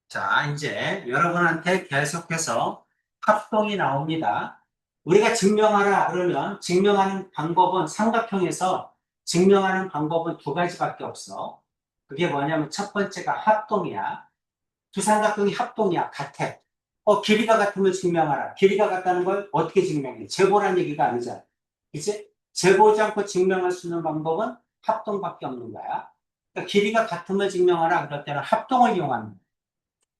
자, 이제 여러분한테 계속해서 합동이 나옵니다. 우리가 증명하라 그러면 증명하는 방법은 삼각형에서 증명하는 방법은 두 가지밖에 없어. 그게 뭐냐면 첫 번째가 합동이야. 두 삼각형이 합동이야. 같아. 길이가 같으면 증명하라. 길이가 같다는 걸 어떻게 증명해? 재보란 얘기가 아니잖아. 이제 재보지 않고 증명할 수 있는 방법은 합동밖에 없는 거야. 그러니까 길이가 같음을 증명하라. 그럴 때는 합동을 이용하는 거야.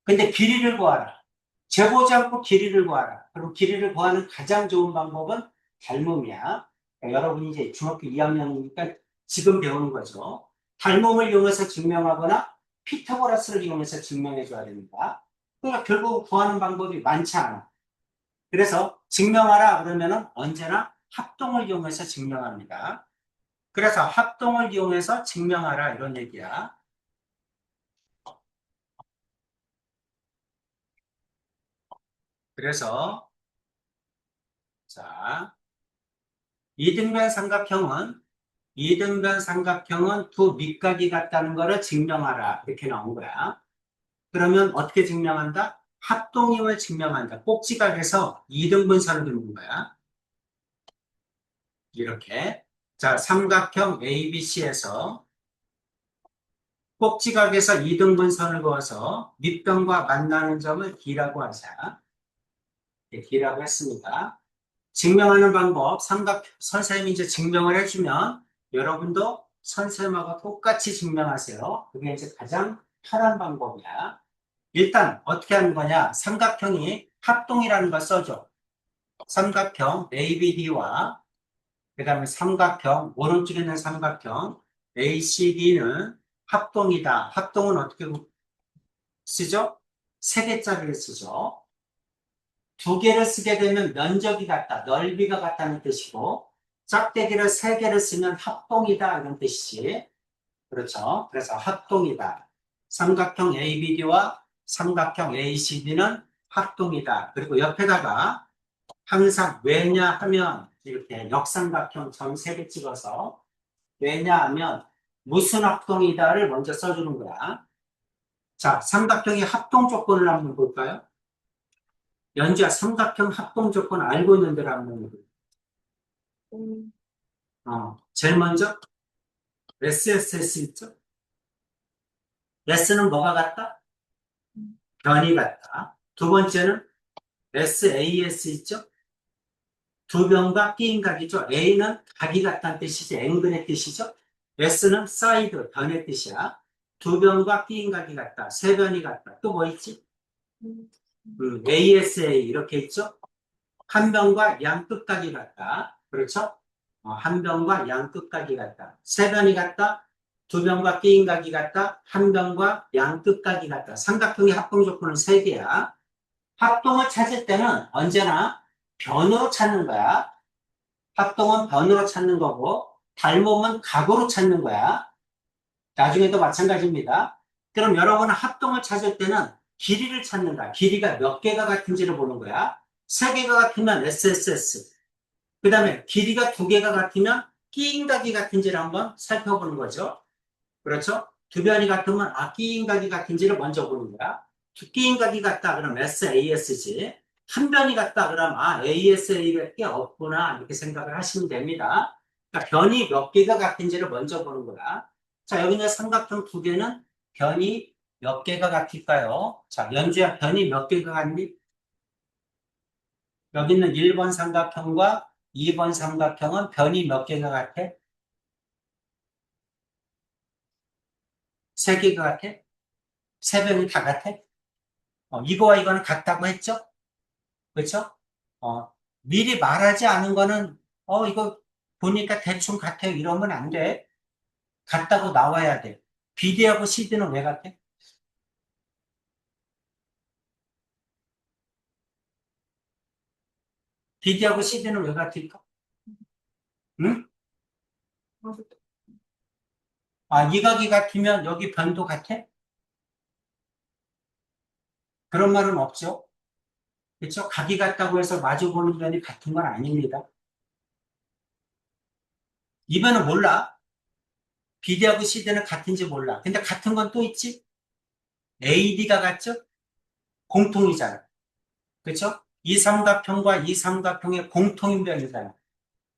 근데 길이를 구하라. 재보지 않고 길이를 구하라. 그리고 길이를 구하는 가장 좋은 방법은 닮음이야. 그러니까 여러분이 이제 중학교 2학년이니까 지금 배우는 거죠. 닮음을 이용해서 증명하거나 피타고라스를 이용해서 증명해 줘야 됩니다. 그러니까 결국 구하는 방법이 많지 않아. 그래서 증명하라 그러면은 언제나 합동을 이용해서 증명합니다. 그래서 합동을 이용해서 증명하라 이런 얘기야. 그래서 자, 이등변 삼각형은 이등변 삼각형은 두 밑각이 같다는 것을 증명하라. 이렇게 나온 거야. 그러면 어떻게 증명한다? 합동임을 증명한다. 꼭지각에서 이등분선을 그는 거야. 이렇게. 자, 삼각형 ABC에서 꼭지각에서 이등분선을 그어서 밑변과 만나는 점을 D라고 하자. 네, D라고 했습니다. 증명하는 방법, 선생님이 이제 증명을 해주면 여러분도 선생님하고 똑같이 증명하세요. 그게 이제 가장 편한 방법이야. 일단 어떻게 하는 거냐? 삼각형이 합동이라는 걸 써줘. 삼각형 ABD와 그 다음에 삼각형, 오른쪽에 있는 삼각형 ACD는 합동이다. 합동은 어떻게 쓰죠? 세 개짜리를 쓰죠. 두 개를 쓰게 되면 면적이 같다, 넓이가 같다는 뜻이고, 짝대기를 세 개를 쓰면 합동이다, 이런 뜻이지. 그렇죠. 그래서 합동이다. 삼각형 ABD와 삼각형 ACD는 합동이다. 그리고 옆에다가 항상 왜냐 하면 이렇게 역삼각형 점 세 개 찍어서 왜냐하면 무슨 합동이다를 먼저 써주는 거야. 자, 삼각형의 합동 조건을 한번 볼까요? 연주야, 삼각형 합동 조건 알고 있는 대로 한번 볼까요? 제일 먼저 SSS 있죠? S는 뭐가 같다? 변이 같다. 두 번째는 SAS 있죠? 두 변과 끼인각이죠. A는 각이 같다는 뜻이지, 앵글의 뜻이죠. S는 사이드, 변의 뜻이야. 두 변과 끼인각이 같다. 세 변이 같다. 또 뭐 있지? ASA 이렇게 있죠. 한 변과 양끝각이 같다. 그렇죠? 한 변과 양끝각이 같다. 세 변이 같다. 두 변과 끼인각이 같다. 한 변과 양끝각이 같다. 삼각형의 합동 조건은 세 개야. 합동을 찾을 때는 언제나 변으로 찾는 거야. 합동은 변으로 찾는 거고, 닮음은 각으로 찾는 거야. 나중에도 마찬가지입니다. 그럼 여러분은 합동을 찾을 때는 길이를 찾는다. 길이가 몇 개가 같은지를 보는 거야. 세 개가 같으면 SSS. 그 다음에 길이가 두 개가 같으면 끼인각이 같은지를 한번 살펴보는 거죠. 그렇죠? 두 변이 같으면 끼인각이 같은지를 먼저 보는 거야. 두 끼인각이 같다 그러면 SAS지. 한 변이 같다 그러면 ASA밖에 없구나 이렇게 생각을 하시면 됩니다. 그러니까 변이 몇 개가 같은지를 먼저 보는 거야. 자, 여기 있는 삼각형 두 개는 변이 몇 개가 같을까요? 자, 연주야 변이 몇 개가 같니? 여기 있는 1번 삼각형과 2번 삼각형은 변이 몇 개가 같아? 세 개가 같아? 세 변이 다 같아? 이거와 이거는 같다고 했죠? 그렇죠? 미리 말하지 않은 거는 이거 보니까 대충 같아요. 이러면 안 돼. 같다고 나와야 돼. BD하고 CD는 왜 같아? BD하고 CD는 왜 같을까? 응? 이 각이 같으면 여기 변도 같아? 그런 말은 없죠. 그렇죠? 각이 같다고 해서 마주보는 변이 같은 건 아닙니다. 이변은 몰라. BD하고 CD는 같은지 몰라. 근데 같은 건 또 있지? AD가 같죠? 공통이잖아. 그렇죠? 이 삼각형과 이 삼각형의 공통인변이잖아.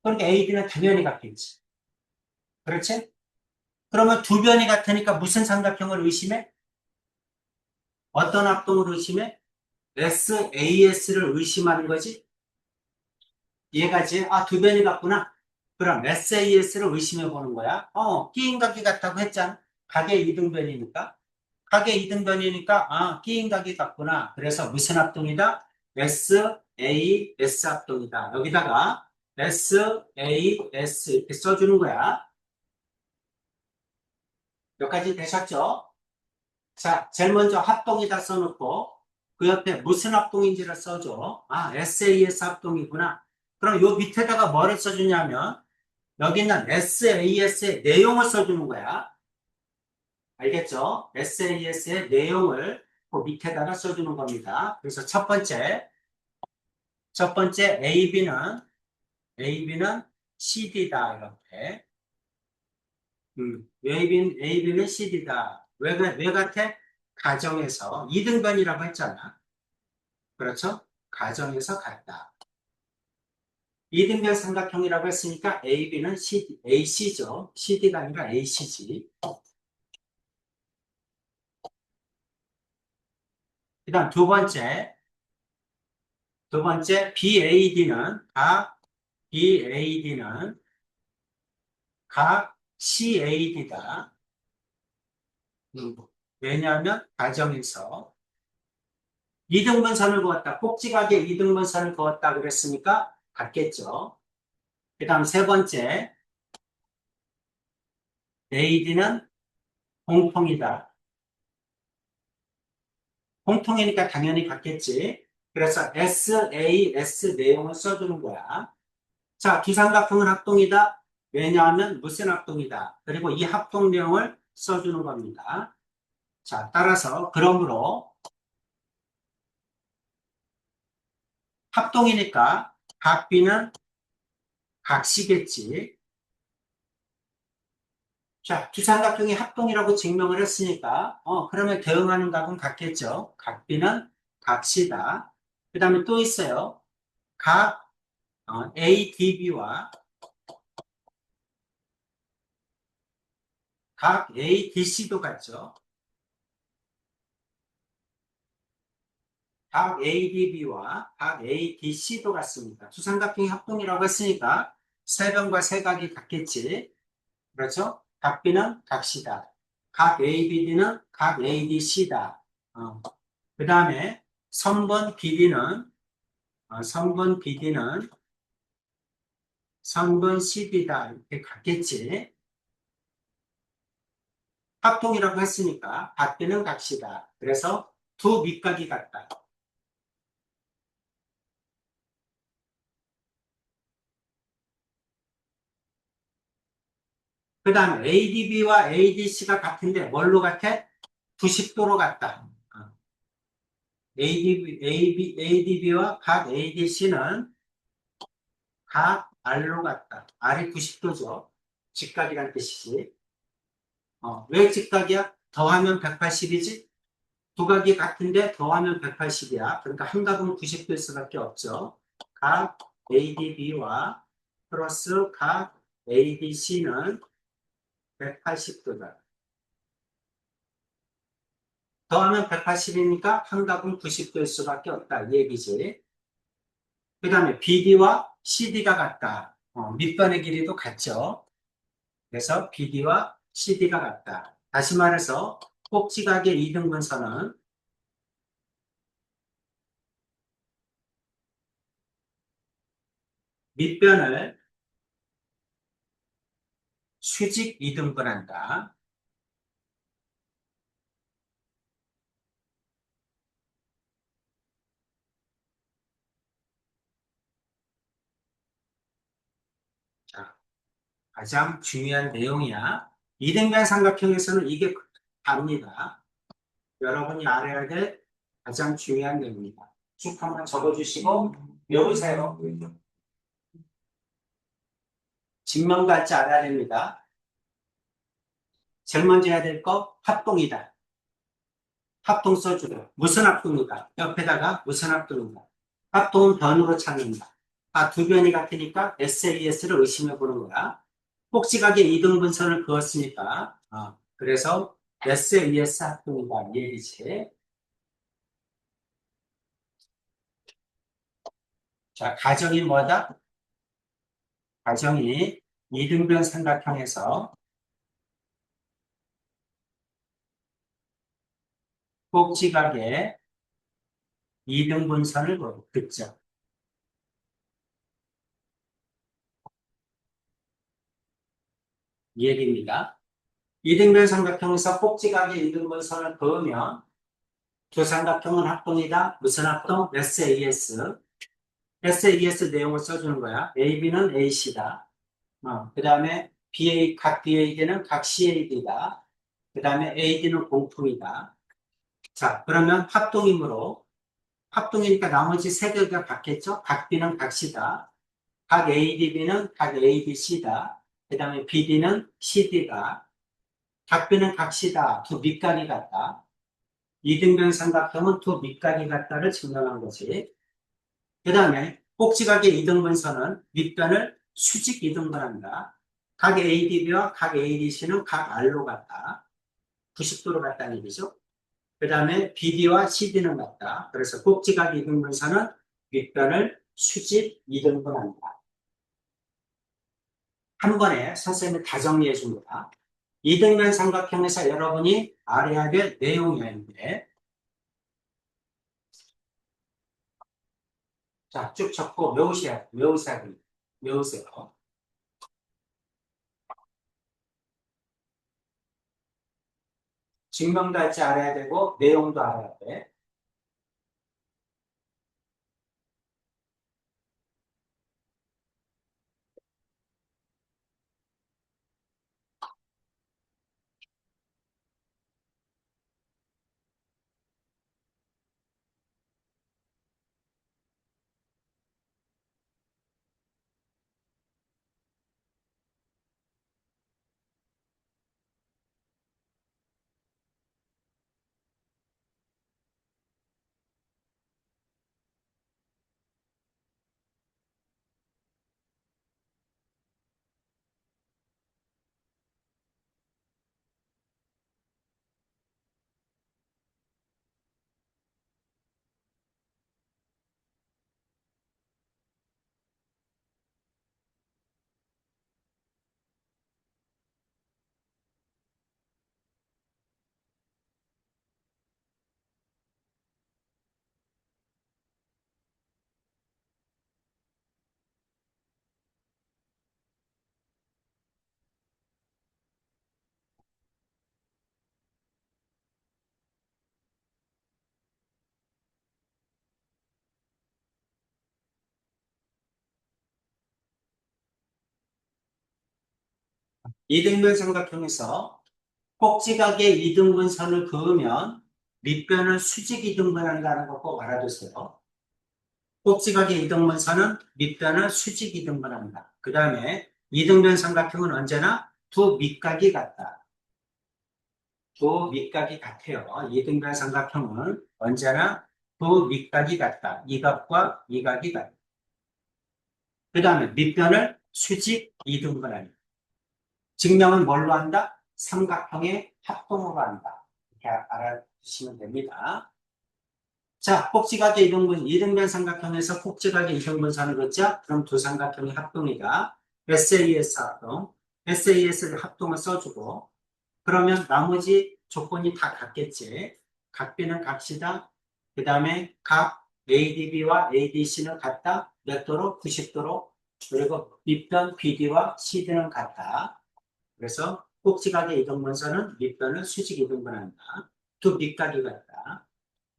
그러니까 AB는 당연히 같겠지. 그렇지? 그러면 두 변이 같으니까 무슨 삼각형을 의심해? 어떤 합동을 의심해? SAS를 의심하는 거지? 이해가지? 아, 두 변이 같구나. 그럼 SAS를 의심해 보는 거야. 끼인 각이 같다고 했잖아. 각의 이등변이니까. 각의 이등변이니까, 끼인 각이 같구나. 그래서 무슨 합동이다? SAS 합동이다. 여기다가 SAS 이렇게 써주는 거야. 여기까지 되셨죠? 자, 제일 먼저 합동이다 써놓고 그 옆에 무슨 합동인지를 써줘. SAS 합동이구나. 그럼 요 밑에다가 뭐를 써주냐면 여기 있는 SAS의 내용을 써주는 거야. 알겠죠? SAS의 내용을 그 밑에다가 써주는 겁니다. 그래서 첫 번째 AB는 CD다 이렇게. AB는 CD다. 왜 같아? 가정에서 이등변이라고 했잖아. 그렇죠? 가정에서 같다. 이등변 삼각형이라고 했으니까 AB는 AC죠. CD가 아니라 AC지. 그다음 두 번째 BAD는 각 CAD다. 왜냐하면 가정에서 이등분선을 그었다. 꼭지각에 이등분선을 그었다 그랬으니까 같겠죠. 그다음 세 번째 AD는 공통이다. 공통이니까 당연히 같겠지. 그래서 SAS 내용을 써주는 거야. 자, 두 삼각형은 합동이다. 왜냐하면 무슨 합동이다. 그리고 이 합동 내용을 써주는 겁니다. 자, 따라서 그러므로 합동이니까 각 B는 각시겠지. 자, 두 삼각형이 합동이라고 증명을 했으니까 그러면 대응하는 각은 같겠죠. 각 B는 각시다. 그 다음에 또 있어요. 각 ADB와 각 ADC도 같죠. 각 ADB와 각 ADC도 같습니다. 두 삼각형이 합동이라고 했으니까 세 변과 세 각이 같겠지. 그렇죠? 각 B는 각시다. 각 ABD는 각 ADC다. 그 다음에 선분 BD는 선분 CD다. 이렇게 같겠지. 합동이라고 했으니까 각 B는 각시다. 그래서 두 밑각이 같다. 그 다음 ADB와 ADC가 같은데 뭘로 같아? 90도로 같다. ADB와 각 ADC는 각 R로 같다. R이 90도죠. 직각이란 뜻이지. 왜 직각이야? 더하면 180이지? 두 각이 같은데 더하면 180이야. 그러니까 한 각은 90도일 수밖에 없죠. 각 ADB와 플러스 각 ADC는 180도다. 더하면 180이니까 한 각은 90도일 수밖에 없다. 이 얘기지. 그 다음에 BD와 CD가 같다. 밑변의 길이도 같죠. 그래서 BD와 CD가 같다. 다시 말해서 꼭지각의 이등분선은 밑변을 수직 이등분한다. 자, 가장 중요한 내용이야. 이등변 삼각형에서는 이게 답니다. 여러분이 알아야 될 가장 중요한 내용입니다. 쭉 한번 적어주시고 외우세요. 증명 같지 않아야 됩니다. 제일 먼저 해야 될 거 합동이다. 합동 써주고. 무슨 합동이다? 옆에다가 무슨 합동이다? 합동은 변으로 찾는다. 아, 두 변이 같으니까 SAS를 의심해 보는 거야. 꼭지각에 이등분선을 그었으니까. 그래서 SAS 합동이다. 이 얘기지. 자, 가정이 뭐다? 가정이 이등변 삼각형에서 꼭지각에 이등분선을 긋죠. 이 얘기입니다. 이등변 삼각형에서 꼭지각에 이등분선을 그으면 두 삼각형은 합동이다. 무슨 합동? SAS. SAS 내용을 써주는 거야. AB는 AC다. 그 다음에 각 BAD는 각 CAD다. 그 다음에 AD는 공통이다. 자, 그러면 합동이므로 합동이니까 나머지 세 개가 같겠죠? 각 B는 각 C다. 각 ADB는 각 ADC다. 그 다음에 BD는 CD다. 각 B는 각 C다. 두 밑각이 같다. 이등변 삼각형은 두 밑각이 같다를 증명한 거지. 그 다음에 꼭지각의 이등분선은 밑변을 수직 이등분한다. 각 ADB와 각 ADC는 각 R로 같다. 90도로 같다는 얘기죠. 그 다음에 BD와 CD는 같다. 그래서 꼭지각 이등분선은 밑변을 수직 이등분한다. 한 번에 선생님이 다 정리해 줍니다. 이등변 삼각형에서 여러분이 알아야 될 내용이었는데, 자, 쭉 적고 외우세요. 증명도 할 줄 알아야 되고, 내용도 알아야 돼. 이등변 삼각형에서 꼭지각의 이등분선을 그으면 밑변을 수직 이등분한다는 거 꼭 알아두세요. 꼭지각의 이등분선은 밑변을 수직 이등분한다. 그 다음에 이등변 삼각형은 언제나 두 밑각이 같다. 두 밑각이 같아요. 이등변 삼각형은 언제나 두 밑각이 같다. 이 각과 이 각이 같다. 그 다음에 밑변을 수직 이등분한다. 증명은 뭘로 한다? 삼각형의 합동으로 한다. 이렇게 알아두시면 됩니다. 자, 꼭지각의 이등변 삼각형에서 꼭지각의 이등분선을 긋자. 그럼 두 삼각형의 합동이다. SAS 합동. SAS를 합동을 써주고, 그러면 나머지 조건이 다 같겠지. 각 B는 각시다. 그 다음에 각 ADB와 ADC는 같다. 몇 도로? 90도로. 그리고 밑변 BD와 CD는 같다. 그래서 꼭지각의 이등분선은 밑변을 수직 이등분한다. 두 밑각이 같다.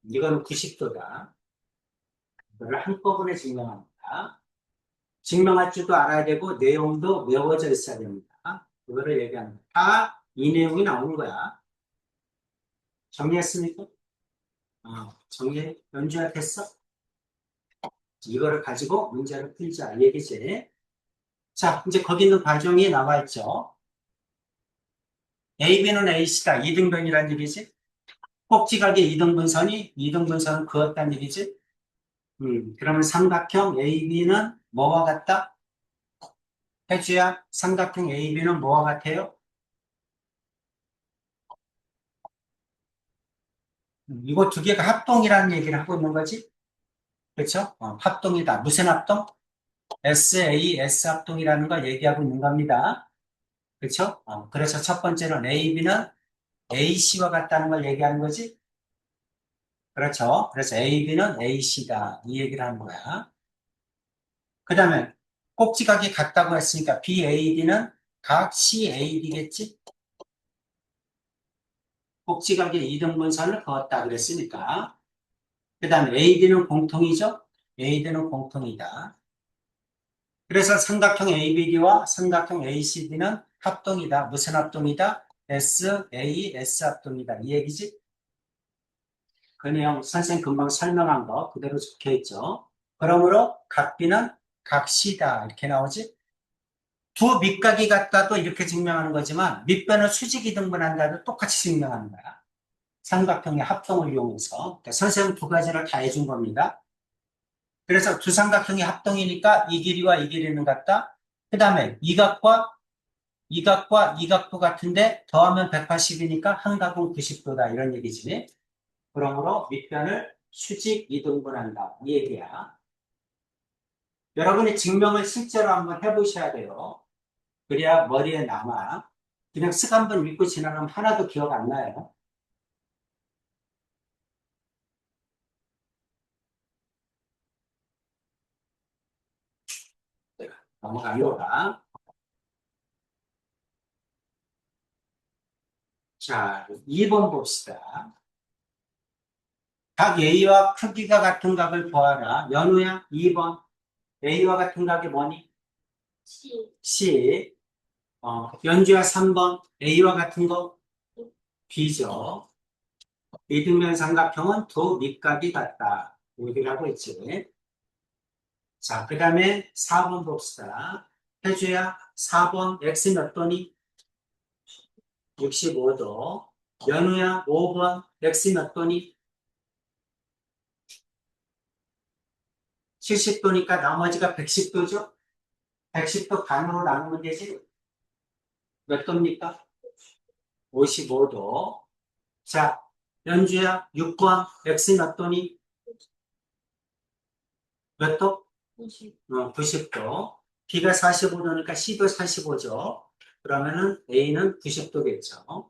이건 90도다. 이걸 한꺼번에 증명합니다. 증명할 줄도 알아야 되고 내용도 외워져 있어야 됩니다. 그거를 얘기합니다. 다 이 내용이 나오는 거야. 정리했습니까? 연주할 됐어? 이거를 가지고 문제를 풀자. 얘기지. 자, 이제 거기 있는 과정이 나와 있죠. AB는 A씨다. 이등변이라는 얘기지. 꼭지각의 이등분선은 그었단 얘기지? 그러면 삼각형 AB는 뭐와 같다? 해주야, 삼각형 AB는 뭐와 같아요? 이거 두 개가 합동이라는 얘기를 하고 있는 거지? 그렇죠? 합동이다. 무슨 합동? SAS 합동이라는 걸 얘기하고 있는 겁니다. 그렇죠? 그래서 첫 번째는 AB는 AC와 같다는 걸 얘기하는 거지? 그렇죠? 그래서 AB는 AC다. 이 얘기를 하는 거야. 그 다음에 꼭지각이 같다고 했으니까 BAD는 각 CAD겠지? 꼭지각의 이등분선을 그었다 그랬으니까. 그 다음에 AD는 공통이죠? AD는 공통이다. 그래서 삼각형 ABD와 삼각형 ACD는 합동이다. 무슨 합동이다? SAS 합동이다. 이 얘기지? 그 내용 선생님 금방 설명한 거 그대로 적혀 있죠. 그러므로 각비는 각시다. 이렇게 나오지? 두 밑각이 같다도 이렇게 증명하는 거지만 밑변을 수직이 등분한다도 똑같이 증명하는 거야. 삼각형의 합동을 이용해서. 그러니까 선생님 두 가지를 다 해준 겁니다. 그래서 두 삼각형이 합동이니까 이 길이와 이 길이는 같다. 그 다음에 이 각과 이 각도 같은데 더하면 180이니까 한 각은 90도다. 이런 얘기지. 그러므로 밑변을 수직 이등분한다. 이 얘기야. 여러분이 증명을 실제로 한번 해보셔야 돼요. 그래야 머리에 남아. 그냥 쓱 한번 읽고 지나가면 하나도 기억 안 나요. 넘어가요가. 자, 2번 봅시다. 각 A와 크기가 같은 각을 보아라. 연우야, 2번. A와 같은 각이 뭐니? C. 연주야, 3번. A와 같은 거? B죠. 이등변 삼각형은 두 밑각이 같다. 얘기를 하고 있지. 자, 그 다음에 4번 봅시다. 해주야, 4번. X 몇 도니? 65도. 연우야, 5번. X 몇 도니? 70도니까 나머지가 110도죠? 110도 반으로 나누면 되지? 몇 도입니까? 55도. 자, 연주야, 6번. X 몇 도니? 몇 도? 90도. B가 45도니까 C도 45죠. 그러면은 A는 90도겠죠.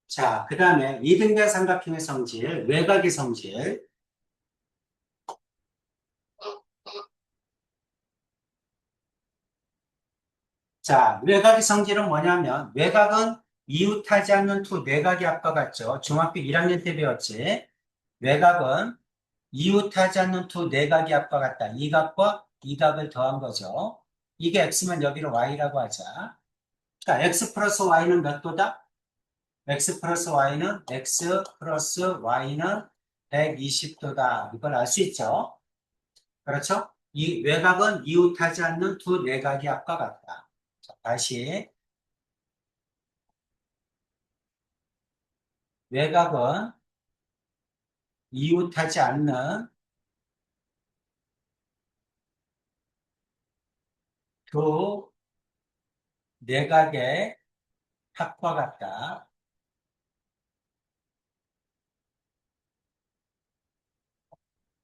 자, 그 다음에 이등변 삼각형의 성질, 외곽의 성질. 자, 외곽의 성질은 뭐냐면, 외곽은 이웃하지 않는 두 내각의 합과 같죠. 중학교 1학년 때 배웠지. 외곽은 이웃하지 않는 두 내각의 합과 같다. 이 각과 이 각을 더한 거죠. 이게 x면 여기를 y라고 하자. 자, x 플러스 y는 몇 도다? x 플러스 y는 120도다. 이걸 알 수 있죠. 그렇죠? 이 외곽은 이웃하지 않는 두 내각의 합과 같다. 자, 다시 외곽은 이웃하지 않는 두 내각의 합과 같다.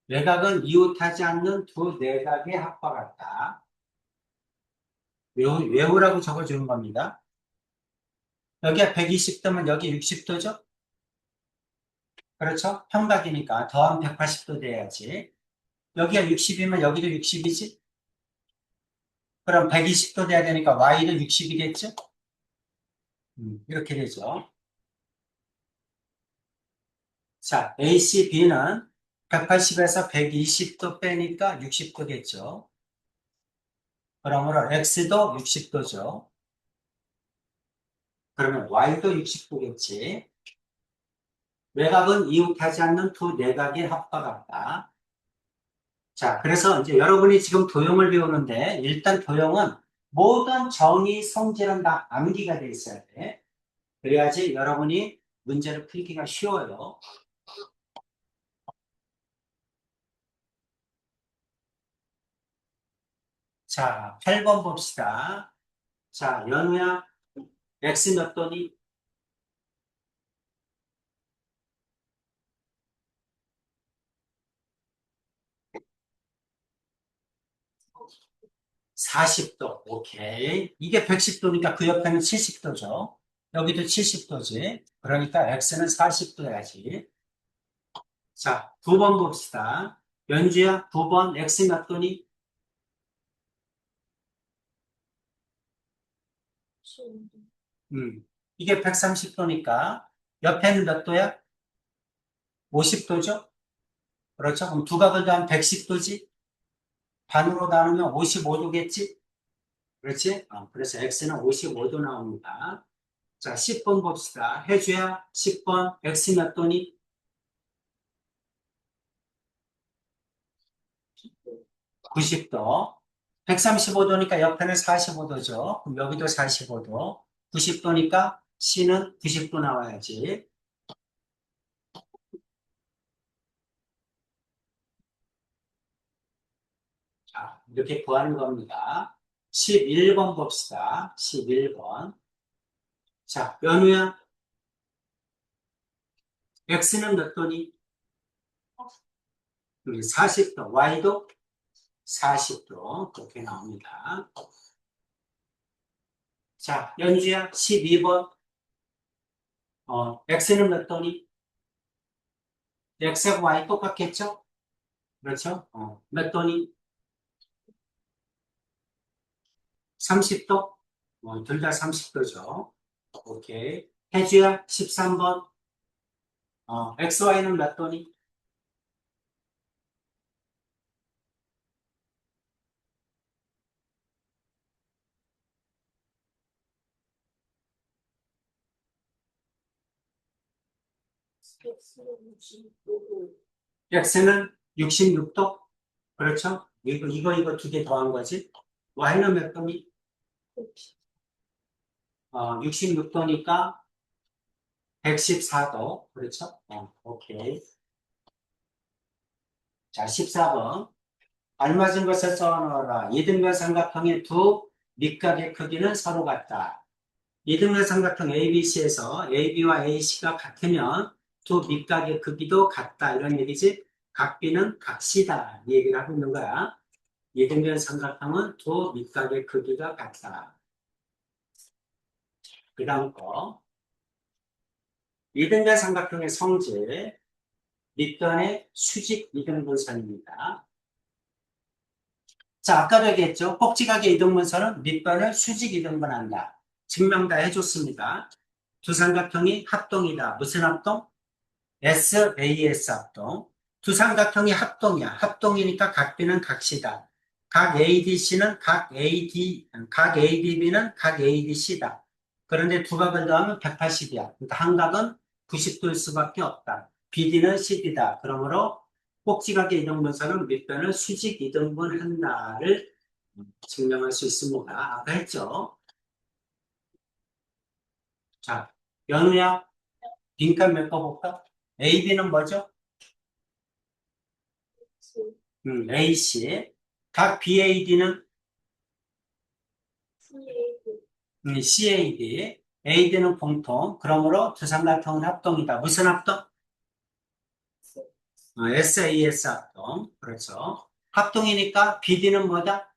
외곽은 이웃하지 않는 두 내각의 합과 같다. 외우라고 적어주는 겁니다. 여기가 120도면 여기 60도죠? 그렇죠? 평각이니까 더하면 180도 돼야지. 여기가 60이면 여기도 60이지? 그럼 120도 돼야 되니까 y는 60이겠죠? 이렇게 되죠. 자, ACB는 180에서 120도 빼니까 60도겠죠. 그러므로 X도 60도죠. 그러면 Y도 60도겠지. 외곽은 이웃하지 않는 두 내각의 합과 같다. 자, 그래서 이제 여러분이 지금 도형을 배우는데 일단 도형은 모든 정의 성질은 다 암기가 돼 있어야 돼. 그래야지 여러분이 문제를 풀기가 쉬워요. 자, 8번 봅시다. 자, 연우야, x 몇 도니? 40도. 오케이. 이게 110도니까 그 옆에는 70도죠. 여기도 70도지. 그러니까 x는 40도야지. 자, 9번 봅시다. 연주야, 9번 x 몇 도니? 이게 130도니까 옆에는 몇 도야? 50도죠? 그렇죠? 그럼 두 각을 더하면 110도지? 반으로 나누면 55도겠지? 그렇지? 그래서 x는 55도 나옵니다. 자, 10번 봅시다. 해주야 10번 x 몇 도니? 90도. 135도니까 옆에는 45도죠. 그럼 여기도 45도. 90도니까 C는 90도 나와야지. 자, 이렇게 구하는 겁니다. 11번 봅시다. 11번. 자, 연우야, X는 몇 도니? 40도. Y도 40도. 그렇게 나옵니다. 자, 연주야, 12번. X는 몇 도니? X하고 Y 똑같겠죠? 그렇죠? 몇 도니? 30도? 둘 다 30도죠. 오케이. 혜주야, 13번. XY는 몇 도니? X는 66도? 그렇죠? 이거 두 개 더한 거지. Y는 몇 도니? 66도니까 114도. 그렇죠? 오케이. 자, 14번. 알맞은 것을 써넣어라. 이등변 삼각형의 두 밑각의 크기는 서로 같다. 이등변 삼각형 ABC에서 AB와 AC가 같으면 두 밑각의 크기도 같다. 이런 얘기지. 각비는 각시다. 이 얘기를 하고 있는 거야. 이등변 삼각형은 두 밑각의 크기가 같다. 그 다음 거. 이등변 삼각형의 성질, 밑변의 수직 이등분선입니다. 자, 아까도 얘기했죠. 꼭지각의 이등분선은 밑변을 수직 이등분한다. 증명 다 해줬습니다. 두 삼각형이 합동이다. 무슨 합동? SAS 합동. 두 삼각형이 합동이야. 합동이니까 각비는 각시다. 각 ADC는 각 ADB는 각 ADC다. 그런데 두 각을 더하면 180이야. 그러니까 한 각은 90도일 수밖에 없다. BD는 CD다. 그러므로 꼭지각의 이등분선은 밑변을 수직 이등분한다를 증명할 수 있습니다. 아까 했죠. 자, 연우야, 빈칸 메꿔볼까? AB는 뭐죠? AC. 각 BAD는 CAD. AD는 공통. 그러므로 두 삼각형은 합동이다. 무슨 합동? SAS 합동. 그렇죠. 합동이니까 BD는 뭐다?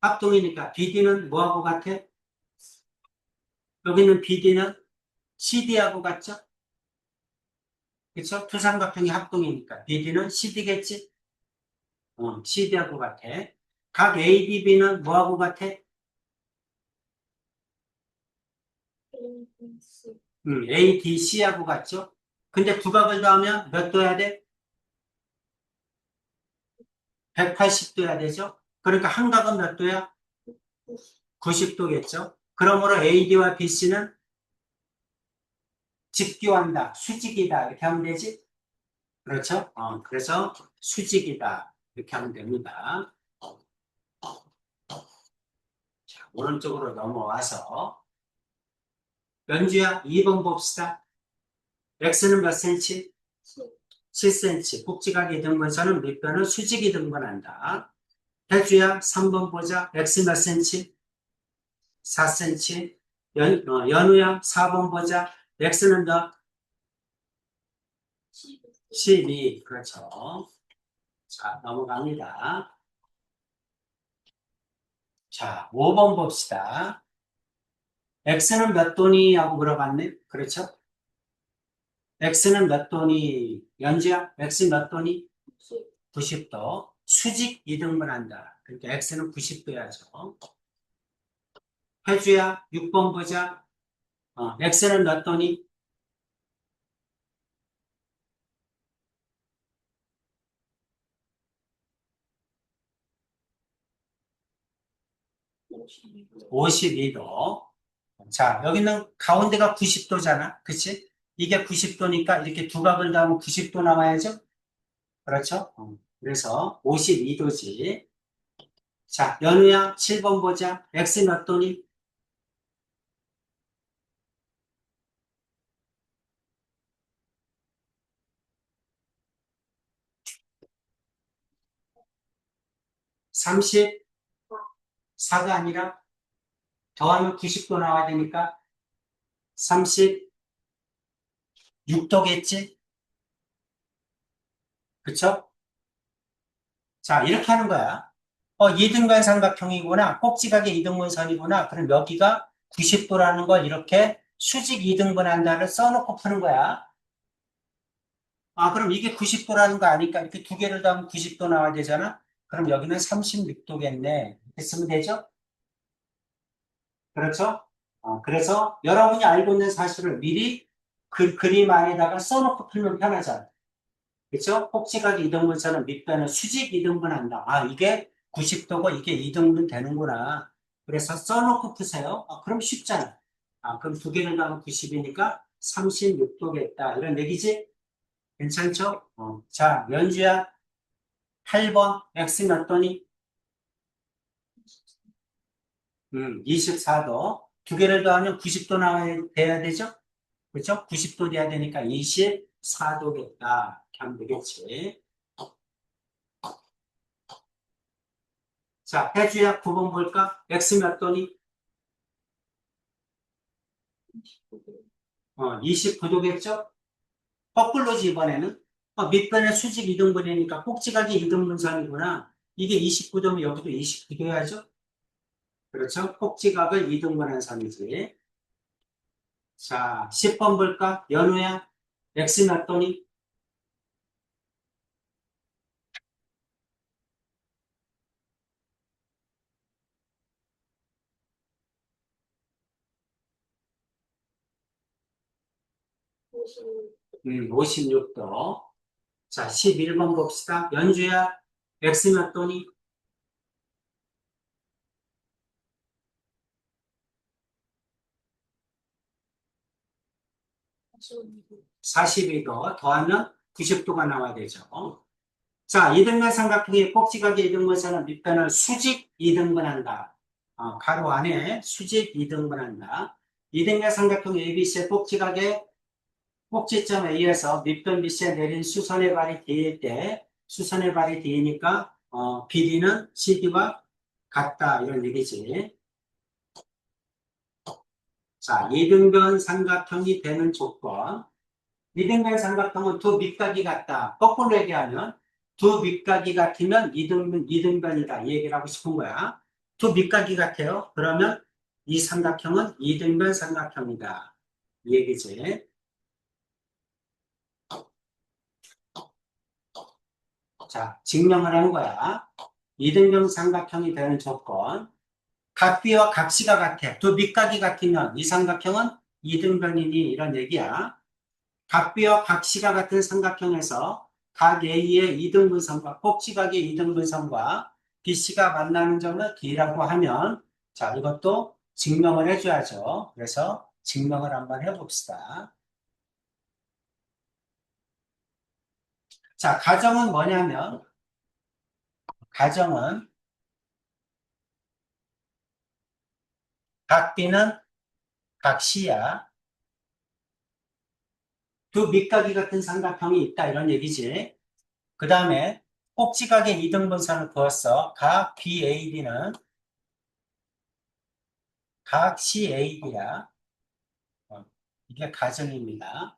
합동이니까 BD는 뭐하고 같아? 여기 있는 BD는 CD하고 같죠? 그렇죠? 두 삼각형이 합동이니까 BD는 CD겠지? CD하고 같아. 각 ADB는 뭐하고 같아? ADC하고 같죠? 근데 두 각을 더하면 몇 도야 돼? 180도야 되죠? 그러니까 한 각은 몇 도야? 90도겠죠? 그러므로 AD와 BC는 직교한다, 수직이다 이렇게 하면 되지? 그렇죠? 그래서 수직이다 이렇게 하면 됩니다. 자, 오른쪽으로 넘어와서 연주야, 2번 봅시다. x는 몇 cm? 7cm. 꼭지각의 이등분선은 밑변은 수직이 등분한다. 혜주야, 3번 보자. x 몇 cm? 4cm. 연우야, 4번 보자. x는 몇? 12. 그렇죠. 자, 넘어갑니다. 자, 5번 봅시다. x는 몇 도니? 하고 물어봤네. 그렇죠? x는 몇 도니? 연주야, x 몇 도니? 90도. 수직 이등분한다. 그러니까 x는 90도야죠. 혜주야, 6번 보자. x는 몇 도니? 52도. 자, 여기는 가운데가 90도잖아. 그치? 이게 90도니까 이렇게 두 각을 더하면 90도 나와야죠? 그렇죠? 그래서 52도지. 자, 연우야, 7번 보자. x 몇 도니? 34가 아니라 더하면 90도 나와야 되니까 36도겠지? 그쵸? 자, 이렇게 하는 거야. 이등변 삼각형이구나. 꼭지각의 이등분선이구나. 그럼 여기가 90도라는 걸 이렇게 수직 이등분한다를 써놓고 푸는 거야. 아, 그럼 이게 90도라는 거 아니까 이렇게 두 개를 더하면 90도 나와야 되잖아? 그럼 여기는 36도겠네. 이렇게 쓰면 되죠? 그렇죠? 그래서 여러분이 알고 있는 사실을 미리 그림 안에다가 써놓고 풀면 편하잖아. 그렇죠? 꼭지각의 이등분선은 밑변은 수직 이등분한다. 아, 이게 90도고 이게 이등분 되는구나. 그래서 써놓고 푸세요. 그럼 쉽잖아. 그럼 두 개를 더하면 90이니까 36도겠다. 이런 얘기지? 괜찮죠? 자, 연주야, 8번, x 몇 도니? 24도. 두 개를 더하면 90도 나와야 돼야 되죠? 그렇죠? 90도 돼야 되니까 24도겠다. 이렇게 하면 되겠지. 자, 해주야 9번 볼까? x 몇 도니? 29도겠죠? 거꾸로지, 이번에는. 밑변의 수직 이등분이니까 꼭지각이 이등분선이구나. 이게 29도면 여기도 29도야죠? 그렇죠? 꼭지각을 이등분한 선이지. 자, 10번 볼까? 연우야, x 몇 도니? 56도. 자, 11번 봅시다. 연주야, x 몇 도니? 42도. 더하면 90도가 나와야 되죠. 자, 이등변 삼각형의 꼭지각의 이등분선은 밑변을 수직 이등분한다. 가로 안에 수직 이등분한다. 이등변 삼각형 ABC의 꼭지각의 꼭지점 A에서 밑변 BC에 내린 수선의 발이 D일 때 수선의 발이 D니까 BD는 CD와 같다 이런 얘기지. 자, 이등변 삼각형이 되는 조건. 이등변 삼각형은 두 밑각이 같다. 거꾸로 얘기하면 두 밑각이 같으면 이등변이다. 이 얘기를 하고 싶은 거야. 두 밑각이 같아요. 그러면 이 삼각형은 이등변 삼각형이다. 이 얘기지. 자, 증명을 하는 거야. 이등변 삼각형이 되는 조건. 각비와 각시가 같아. 두 밑각이 같으면 이 삼각형은 이등변이니 이런 얘기야. 각비와 각시가 같은 삼각형에서 각 A의 이등분선과 꼭지각의 이등분선과 BC가 만나는 점을 D라고 하면 자, 이것도 증명을 해줘야죠. 그래서 증명을 한번 해봅시다. 자, 가정은 각 B는 각 C야. 두 밑각이 같은 삼각형이 있다 이런 얘기지. 그 다음에 꼭지각의 이등분선을 그었어. 각 BAD는 각 CAD야. 이게 가정입니다.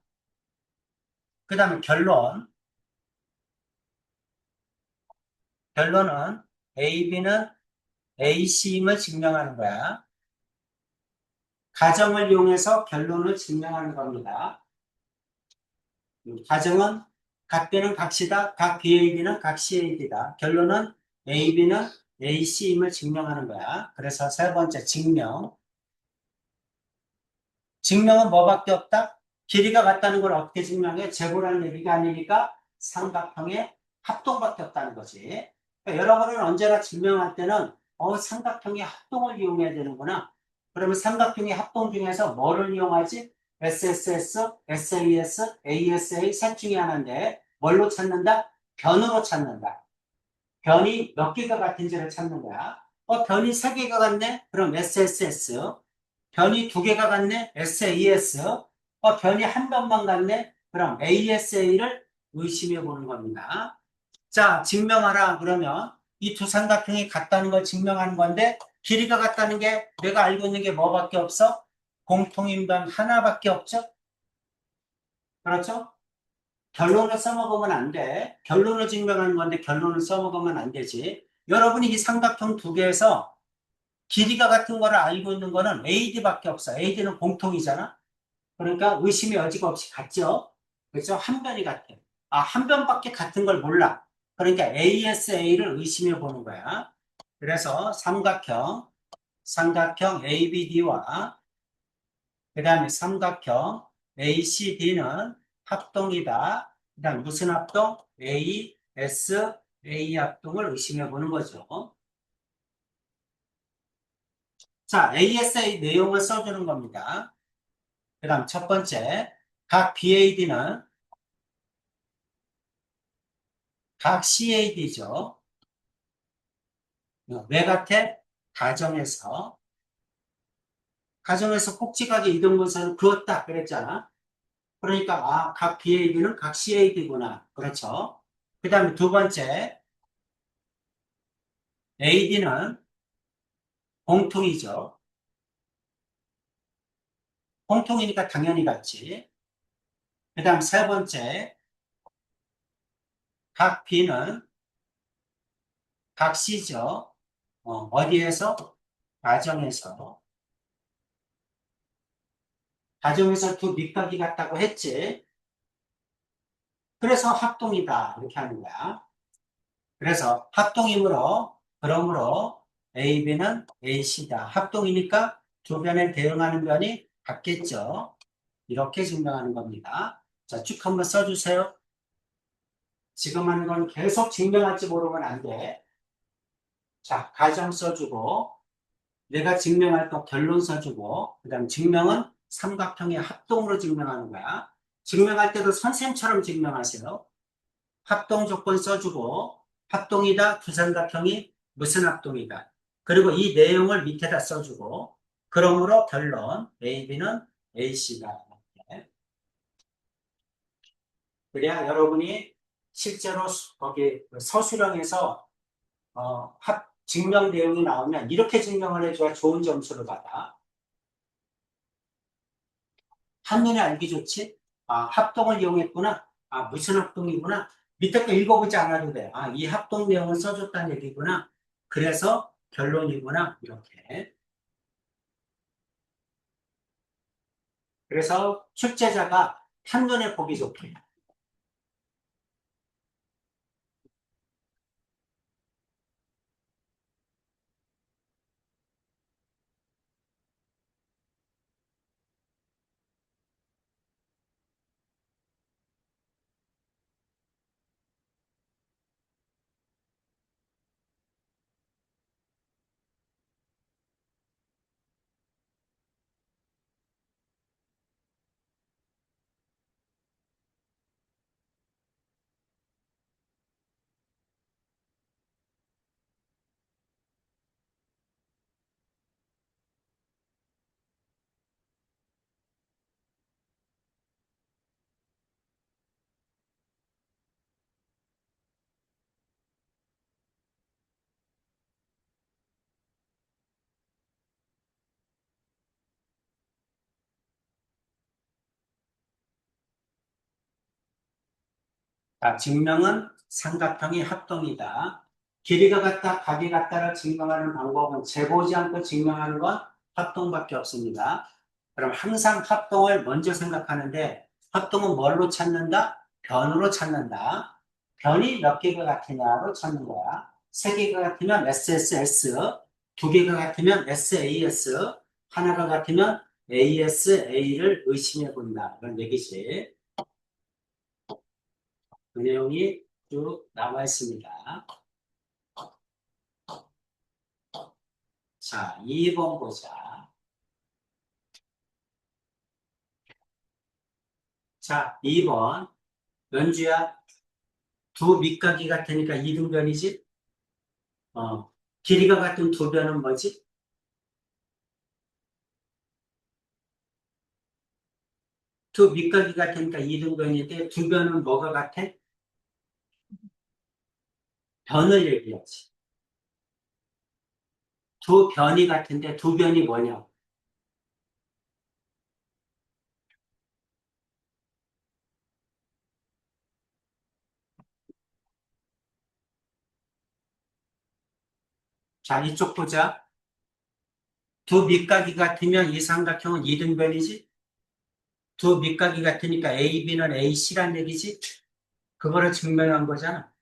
그 다음에 결론은 AB는 AC임을 증명하는 거야. 가정을 이용해서 결론을 증명하는 겁니다. 가정은 각 B는 각 C다, 각 BAB는 각 CAD다. 결론은 AB는 AC임을 증명하는 거야. 그래서 세 번째 증명. 증명은 뭐밖에 없다? 길이가 같다는 걸 어떻게 증명해? 재고라는 얘기가 아니니까 삼각형의 합동밖에 없다는 거지. 그러니까 여러분은 언제나 증명할 때는 삼각형의 합동을 이용해야 되는구나. 그러면 삼각형의 합동 중에서 뭐를 이용하지? SSS, SAS, ASA 셋 중에 하나인데 뭘로 찾는다? 변으로 찾는다. 변이 몇 개가 같은지를 찾는 거야. 변이 세 개가 같네? 그럼 SSS. 변이 두 개가 같네? SAS. 변이 한 변만 같네? 그럼 ASA를 의심해 보는 겁니다. 자, 증명하라. 그러면 이 두 삼각형이 같다는 걸 증명하는 건데, 길이가 같다는 게 내가 알고 있는 게 뭐밖에 없어? 공통인변 하나밖에 없죠? 그렇죠? 결론을 써먹으면 안 돼. 결론을 증명하는 건데 결론을 써먹으면 안 되지. 여러분이 이 삼각형 두 개에서 길이가 같은 거를 알고 있는 거는 AD밖에 없어. AD는 공통이잖아. 그러니까 의심의 여지가 없이 같죠. 그렇죠? 한 변이 같아. 한 변밖에 같은 걸 몰라. 그러니까 ASA를 의심해 보는 거야. 그래서 삼각형 ABD와 그 다음에 삼각형 ACD는 합동이다. 그 다음 무슨 합동? A 합동을 의심해 보는 거죠. 자, ASA 내용을 써주는 겁니다. 그 다음 첫 번째, 각 BAD는 각 CAD죠. 왜 같아? 가정에서. 가정에서 꼭지각의 이등분선을 그었다 그랬잖아. 그러니까 각 BAD는 각 CAD구나. 그렇죠. 그 다음에 두 번째, AD는 공통이죠. 공통이니까 당연히 같지. 그 다음 세 번째, 각 B는 각 C죠. 어디에서? 가정에서. 가정에서 두 밑각이 같다고 했지. 그래서 합동이다. 이렇게 하는 거야. 그래서 그러므로 AB는 AC다. 합동이니까 두 변에 대응하는 변이 같겠죠. 이렇게 증명하는 겁니다. 자, 쭉 한번 써주세요. 지금 하는 건 계속 증명할지 모르면 안 돼. 자, 가정 써주고, 내가 증명할 거 결론 써주고, 그 다음 증명은 삼각형의 합동으로 증명하는 거야. 증명할 때도 선생님처럼 증명하세요. 합동 조건 써주고, 합동이다, 두 삼각형이 무슨 합동이다. 그리고 이 내용을 밑에다 써주고, 그러므로 결론, AB는 AC다. 그래야 여러분이 실제로 거기 서술형에서 증명 내용이 나오면 이렇게 증명을 해줘야 좋은 점수를 받아. 한눈에 알기 좋지? 합동을 이용했구나. 무슨 합동이구나. 밑에 거 읽어보지 않아도 돼. 이 합동 내용을 써줬다는 얘기구나. 그래서 결론이구나. 이렇게. 그래서 출제자가 한눈에 보기 좋게. 자, 증명은 삼각형의 합동이다. 길이가 같다, 각이 같다를 증명하는 방법은 재보지 않고 증명하는 건 합동밖에 없습니다. 그럼 항상 합동을 먼저 생각하는데 합동은 뭘로 찾는다? 변으로 찾는다. 변이 몇 개가 같으냐로 찾는 거야. 세 개가 같으면 SSS, 두 개가 같으면 SAS, 하나가 같으면 ASA를 의심해 본다. 그런 얘기지. 그 내용이 쭉 나와 있습니다. 자, 2번 보자. 자, 2번. 연주야, 두 밑각이 같으니까 이등변이지? 길이가 같은 두 변은 뭐지? 두 밑각이 같으니까 이등변인데 두 변은 뭐가 같아? 변을 얘기하지. 두 변이 같은데 두 변이 뭐냐? 자, 이쪽 보자. 두 밑각이 같으면 이 삼각형은 이등변이지? 두 밑각이 같으니까 AB는 AC란 얘기지? 그거를 증명한 거잖아.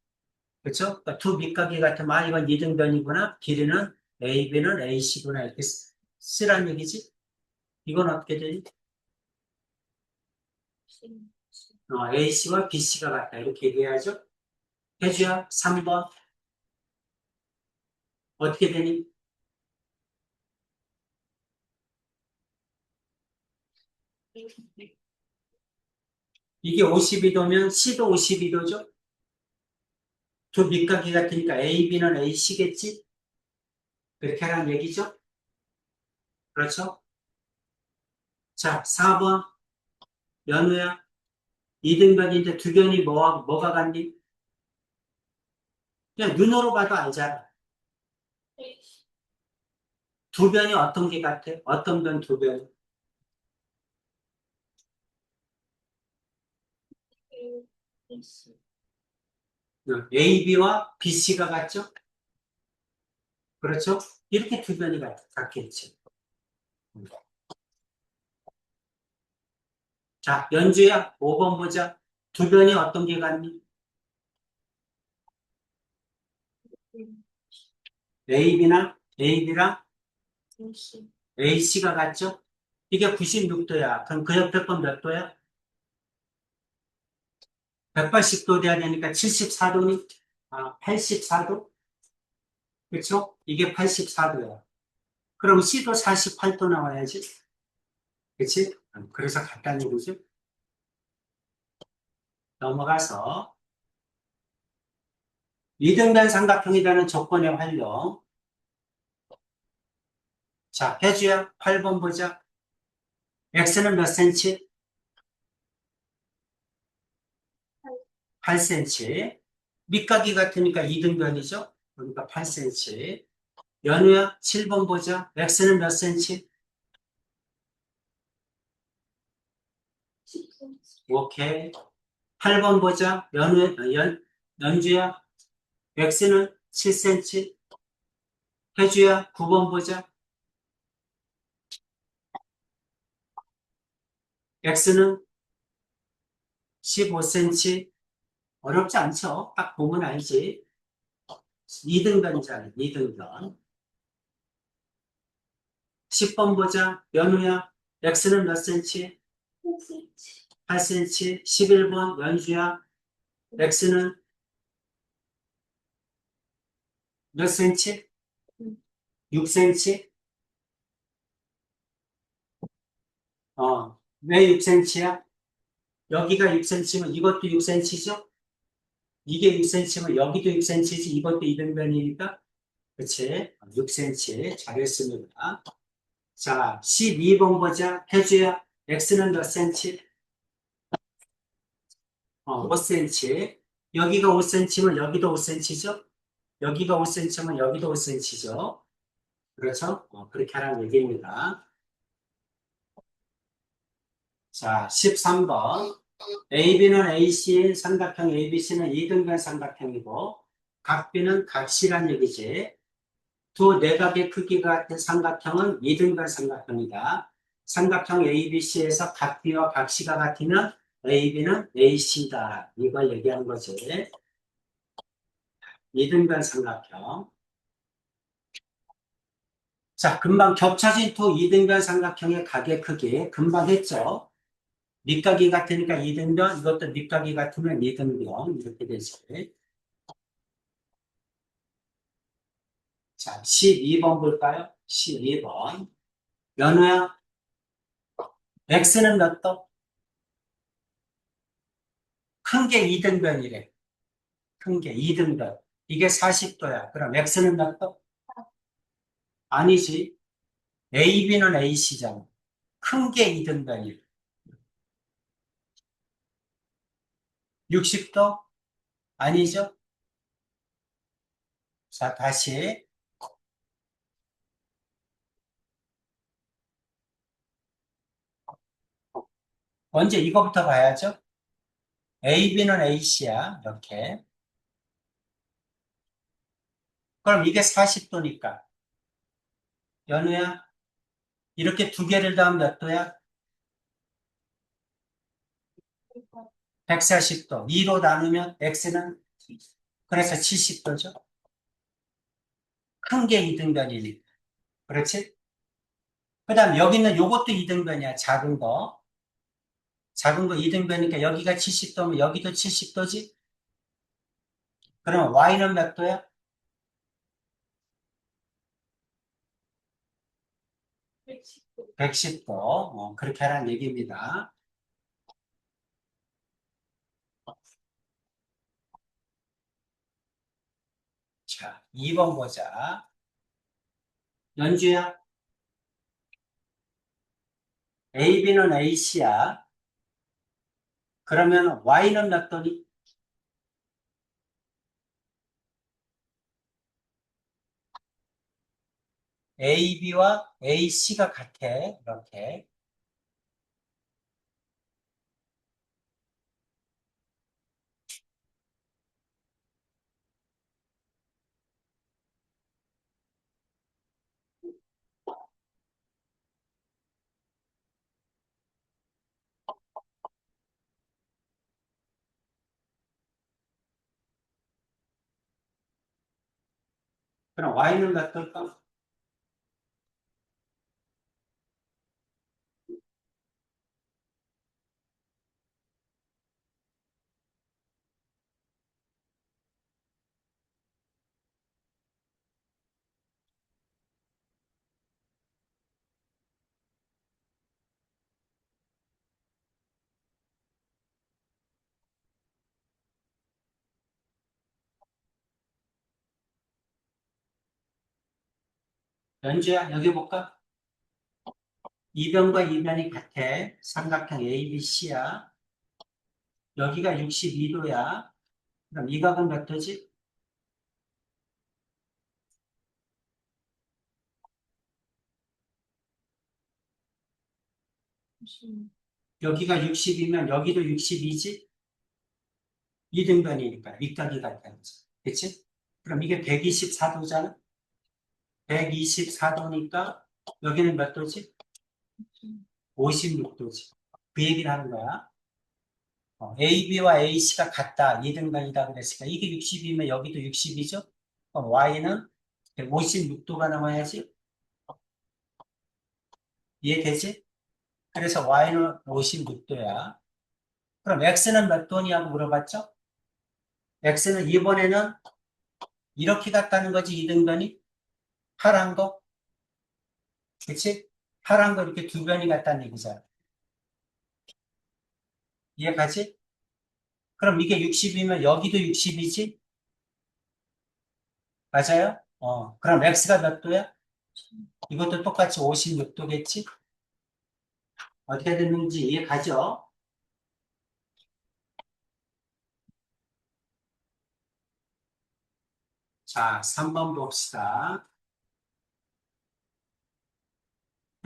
그렇죠? 그러니까 두 밑각이 같으면 아, 이건 이등변이구나. 길이는 AB는 AC구나. 이렇게 쓰란 얘기지? 이건 어떻게 되니? AC와 BC가 같다. 이렇게 얘기해야죠. 해줘야 3번. 어떻게 되니? 이게 52도면 C도 52도죠? 두 밑각이 같으니까 AB는 AC겠지? 그렇게 하라는 얘기죠? 그렇죠? 자, 4번. 연우야. 이등변인데 두 변이 뭐가 같니? 그냥 눈으로 봐도 알잖아. 두 변이 어떤 게 같아? 어떤 변 두 변? AB와 BC가 같죠? 그렇죠? 이렇게 두 변이 같겠지. 자, 연주야, 5번 보자. 두 변이 어떤 게 같니? AB랑 AC가 같죠? 이게 96도야. 그럼 그 옆에 건 몇 도야? 180도 돼야 되니까 74도니? 84도? 그렇죠? 이게 84도야. 그럼 C도 48도 나와야지. 그렇지? 그래서 같다는 얘기죠. 넘어가서 이등변 삼각형이라는 조건의 활용. 자, 해주야. 8번 보자. x는 몇 cm? 8cm. 밑각이 같으니까 이등변이죠? 그러니까 8cm. 연우야, 7번 보자. x는 몇 cm? 오케이. 8번 보자. 연주야, x는 7cm. 해주야, 9번 보자. x는 15cm. 어렵지 않죠? 딱 보면 알지. 2등변이잖아, 2등변. 10번 보자. 연우야, x는 몇 cm? 8cm. 11번 연주야, x는 몇 cm? 6cm? 왜 6cm야? 여기가 6cm면 이것도 6cm죠? 이게 6cm면 여기도 6cm지, 이것도 이등변이니까. 그치? 6cm. 잘했습니다. 자, 12번 보자. 해줘야. x는 몇 cm? 5cm. 여기가 5cm면 여기도 5cm죠? 여기가 5cm면 여기도 5cm죠? 그렇죠? 그렇게 하라는 얘기입니다. 자, 13번. AB는 AC, 삼각형 ABC는 이등변 삼각형이고, 각 B는 각시란 얘기지. 두 내각의 크기가 같은 삼각형은 이등변 삼각형이다. 삼각형 ABC에서 각 B와 각 C가 같으면 AB는 AC다. 이걸 얘기하는 거지. 이등변 삼각형. 자, 금방 겹쳐진 두 이등변 삼각형의 각의 크기 금방 했죠. 밑각이 같으니까 이등변, 이것도 밑각이 같으면 이등변 이렇게 되지. 자, 12번 볼까요? 12번. 연우야, x는 몇 도? 큰 게 이등변이래. 큰 게 이등변. 이게 40도야. 그럼 x는 몇 도? 아니지. AB는 AC잖아. 큰 게 이등변이래. 60도? 아니죠? 자, 다시. 먼저 이거부터 봐야죠. AB는 AC야. 이렇게. 그럼 이게 40도니까. 연우야, 이렇게 두 개를 더하면 몇 도야? 140도. 2로 나누면 x는 그래서 70도죠. 큰 게 이등변이니까. 그렇지? 그 다음 여기는 요것도 이등변이야. 작은 거. 작은 거 이등변이니까 여기가 70도면 여기도 70도지? 그러면 y는 몇 도야? 110도. 그렇게 하라는 얘기입니다. 자, 2번 보자. 연주야, AB는 AC야. 그러면 y는 몇 도니? AB와 AC가 같아. 이렇게. 그럼 y는 몇 도일까? 연주야, 여기 볼까? 이변과 이변이 같아. 삼각형 ABC야. 여기가 62도야. 그럼 이 각은 몇 도지? 여기가 60이면 여기도 62지? 이등변이니까 윗각이 같다는 거지. 그치? 그럼 이게 124도잖아? 124도니까 여기는 몇 도지? 56도지. 그 얘기를 하는 거야. AB와 AC가 같다. 이등변이다 그랬으니까 이게 60이면 여기도 60이죠? 그럼 Y는 56도가 나와야지. 이해되지? 그래서 Y는 56도야. 그럼 X는 몇 도냐고 물어봤죠? X는 이번에는 이렇게 같다는 거지, 이등변이? 파란 거? 그치? 파란 거 이렇게 두 변이 같다는 얘기잖아. 이해가지? 그럼 이게 60이면 여기도 60이지? 맞아요? 그럼 X가 몇 도야? 이것도 똑같이 56도겠지? 어떻게 됐는지 이해가죠? 자, 3번 봅시다.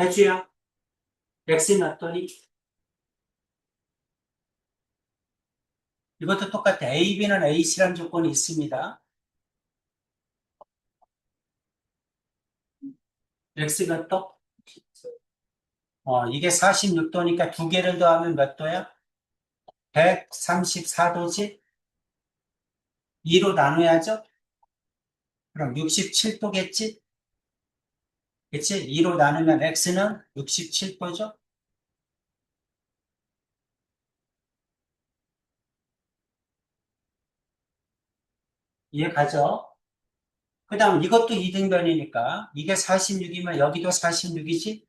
해주야, X는 몇 도니? 이것도 똑같아. A, B는 AC라는 조건이 있습니다. X가 또, 이게 46도니까 두 개를 더하면 몇 도야? 134도지? 2로 나눠야죠? 그럼 67도겠지? 그치? 2로 나누면 X는 67도죠? 이해 가죠? 그 다음 이것도 이등변이니까 이게 46이면 여기도 46이지?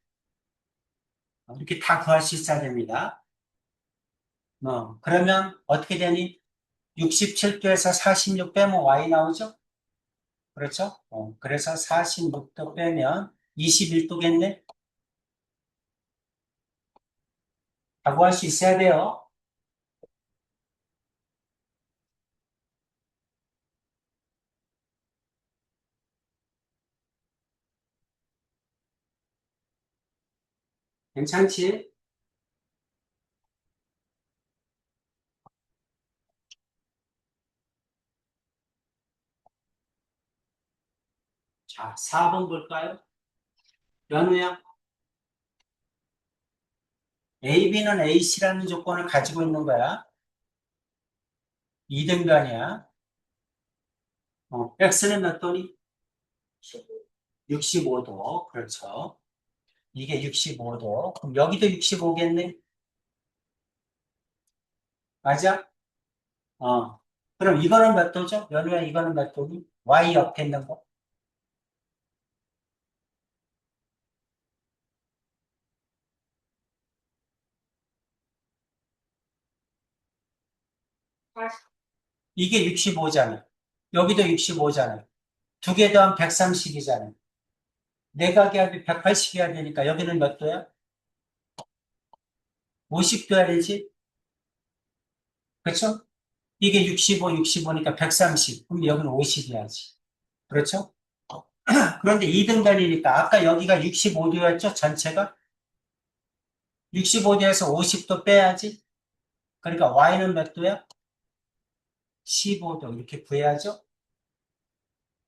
이렇게 다 구할 수 있어야 됩니다. 그러면 어떻게 되니? 67도에서 46 빼면 Y 나오죠? 그렇죠? 그래서 46도 빼면 21도겠네? 다 구할 수 있어야 돼요. 괜찮지? 자, 4번 볼까요? 연우야, AB는 AC라는 조건을 가지고 있는 거야. 이등변이야. X는 몇 도니? 65도. 그렇죠. 이게 65도. 그럼 여기도 65겠네? 맞아? 어. 그럼 이거는 몇 도죠? 연우야, 이거는 몇 도니? Y 옆에 있는 거. 이게 65잖아. 여기도 65잖아. 두 개 더하면 130이잖아. 내각이 180이어야 되니까 여기는 몇 도야? 50도야 되지? 그렇죠? 이게 65, 65니까 130. 그럼 여기는 50이야지. 그렇죠? 그런데 2등변이니까 아까 여기가 65도였죠? 전체가? 65도에서 50도 빼야지. 그러니까 Y는 몇 도야? 15도. 이렇게 구해야죠?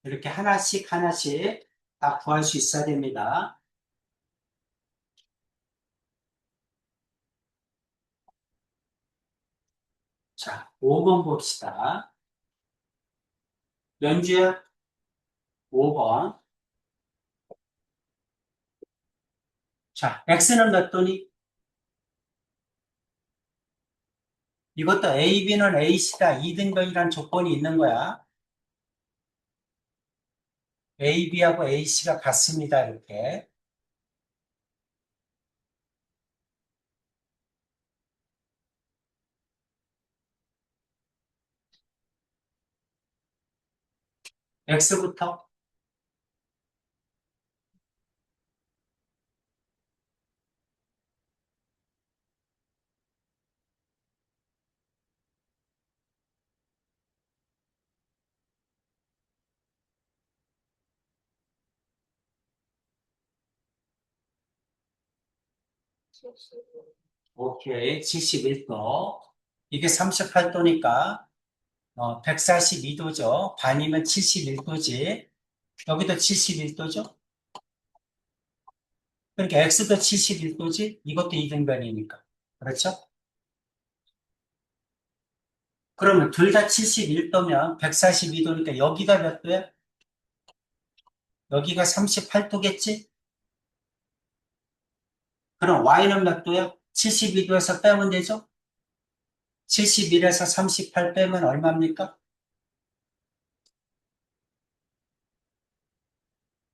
이렇게 하나씩 하나씩 다 구할 수 있어야 됩니다. 자, 5번 봅시다. 연주야, 5번. 자, X는 몇 도니? 이것도 A, B는 A시다. 2등변이라는 조건이 있는 거야. A, B하고 A씨가 같습니다. 이렇게. X부터. 오케이. 71도. 이게 38도니까, 142도죠. 반이면 71도지. 여기도 71도죠. 그러니까 X도 71도지. 이것도 이등변이니까. 그렇죠? 그러면 둘 다 71도면 142도니까 여기가 몇 도야? 여기가 38도겠지? 그럼 Y는 몇 도야? 72도에서 빼면 되죠? 71에서 38 빼면 얼마입니까?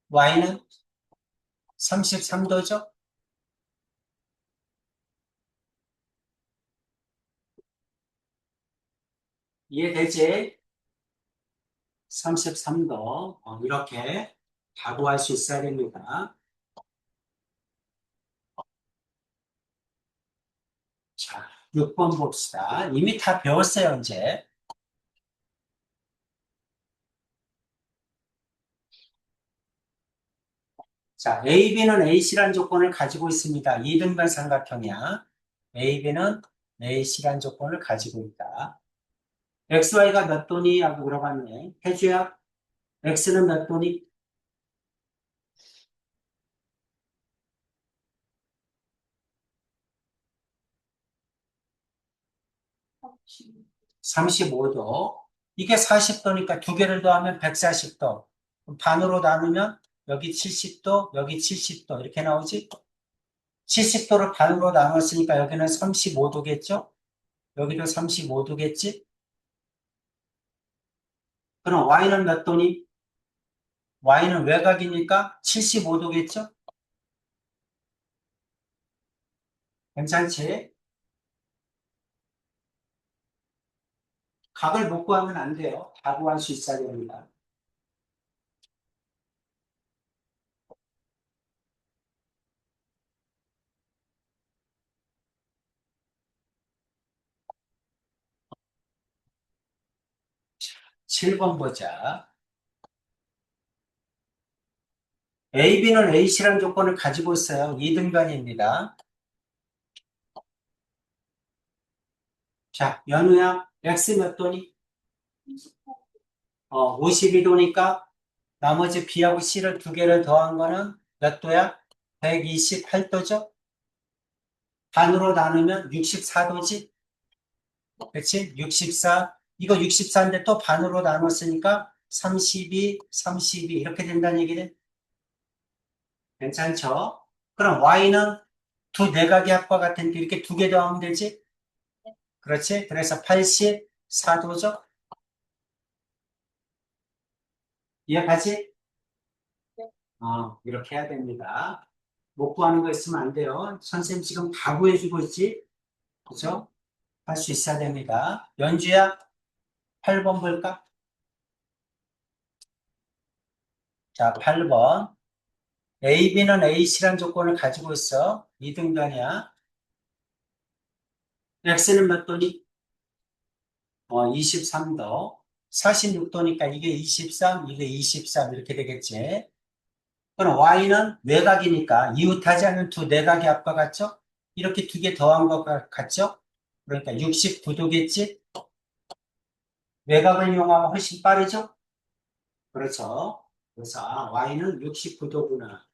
Y는 33도죠? 이해되지? 33도. 이렇게 각오할 수 있어야 됩니다. 자, 6번 봅시다. 이미 다 배웠어요, 이제. 자, AB는 AC라는 조건을 가지고 있습니다. 이등변 삼각형이야. AB는 AC라는 조건을 가지고 있다. XY가 몇 도니? 하고 물어봤네. 해주야. X는 몇 도니? 35도. 이게 40도니까 두 개를 더하면 140도. 반으로 나누면 여기 70도, 여기 70도. 이렇게 나오지? 70도를 반으로 나눴으니까 여기는 35도겠죠? 여기도 35도겠지? 그럼 Y는 몇 도니? Y는 외곽이니까 75도겠죠? 괜찮지? 각을 못 구하면 안 돼요. 다 구할 수 있어야 됩니다. 7번 보자. A, B는 A씨라는 조건을 가지고 있어요. 이등변입니다. 자, 연우야, X 몇 도니? 52도니까 나머지 B하고 C를 두 개를 더한 거는 몇 도야? 128도죠? 반으로 나누면 64도지? 그치? 64. 이거 64인데 또 반으로 나눴으니까 32, 32 이렇게 된다는 얘기네. 괜찮죠? 그럼 Y는 두 내각의 합과 같으니까 이렇게 두 개 더하면 되지? 그렇지? 그래서 84도죠? 이해가지? 이렇게 해야 됩니다. 못 구하는 거 있으면 안 돼요. 선생님 지금 다 구해주고 있지? 그죠? 할 수 있어야 됩니다. 연주야, 8번 볼까? 자, 8번. A, B는 A씨란 조건을 가지고 있어. 이등변이야. X는 몇 도니? 23도. 46도니까 이게 23, 이게 23 이렇게 되겠지. 그럼 Y는 외곽이니까 이웃하지 않는 두 내각의 합과 같죠? 이렇게 두 개 더한 것 같죠? 그러니까 69도겠지? 외곽을 이용하면 훨씬 빠르죠? 그렇죠. 그래서 Y는 69도구나.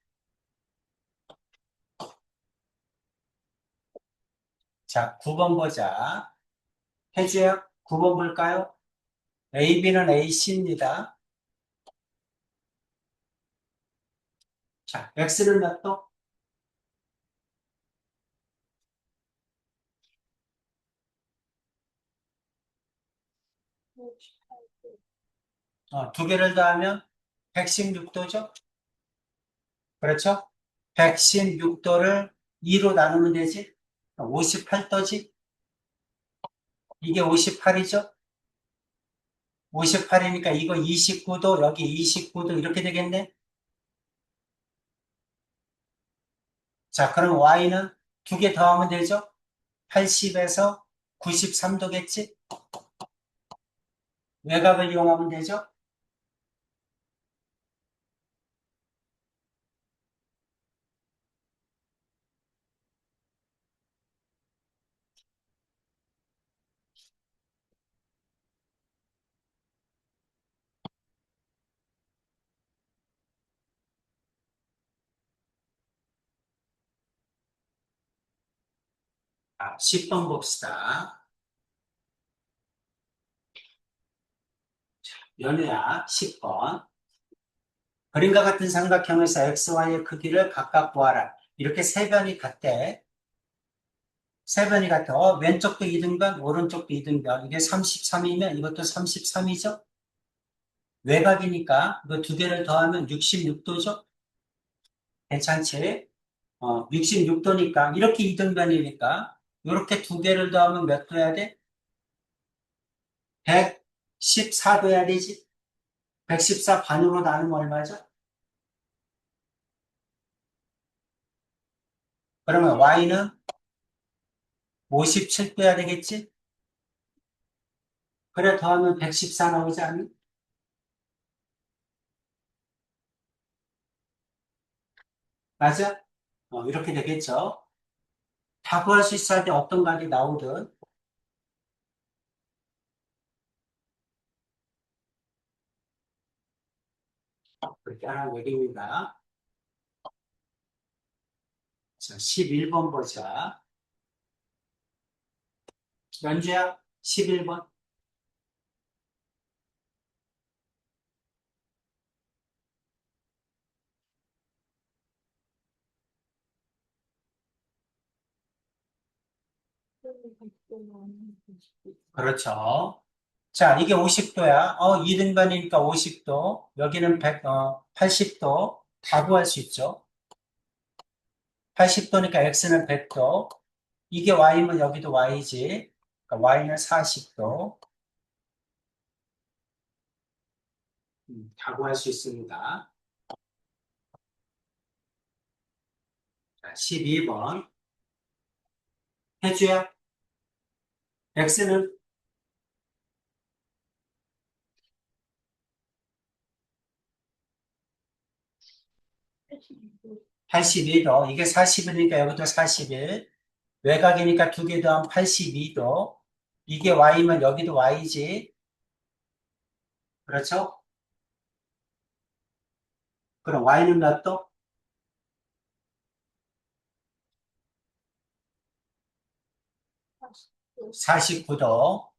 자, 9번 보자. 해주요. 9번 볼까요? AB는 AC입니다. 자, X는 몇 도? 두 개를 더하면 116도죠? 그렇죠? 116도를 2로 나누면 되지? 58도지? 이게 58이죠? 58이니까 이거 29도, 여기 29도 이렇게 되겠네? 자, 그럼 Y는 두 개 더하면 되죠? 80에서 93도겠지? 외곽을 이용하면 되죠? 10번 봅시다. 연우야, 10번. 그림과 같은 삼각형에서 XY의 크기를 각각 구하라. 이렇게 세 변이 같대. 세 변이 같아. 왼쪽도 이등변, 오른쪽도 이등변. 이게 33이면 이것도 33이죠? 외곽이니까 이거 두 개를 더하면 66도죠? 괜찮지? 66도니까 이렇게 이등변이니까 이렇게 두 개를 더하면 몇 도 해야 돼? 114도 해야 되지? 114 반으로 나누면 얼마죠? 그러면 Y는 57도 해야 되겠지? 그래 더하면 114 나오지 않니? 맞아? 이렇게 되겠죠? 다 구할 수 있어야 돼. 어떤 각이 나오든. 그렇게 하는 얘기입니다. 자, 11번 보자. 연주야, 11번. 그렇죠. 자, 이게 50도야. 2등변이니까 50도. 여기는 80도. 다 구할 수 있죠. 80도니까 x는 100도. 이게 y면 여기도 y지. 그러니까 y는 40도. 다 구할 수 있습니다. 자, 12번. 해주야. x는 82도. 이게 40이니까 여기도 41. 외곽이니까 두 개 더하면 82도. 이게 y면 여기도 y지. 그렇죠? 그럼 y는 몇 도? 49도.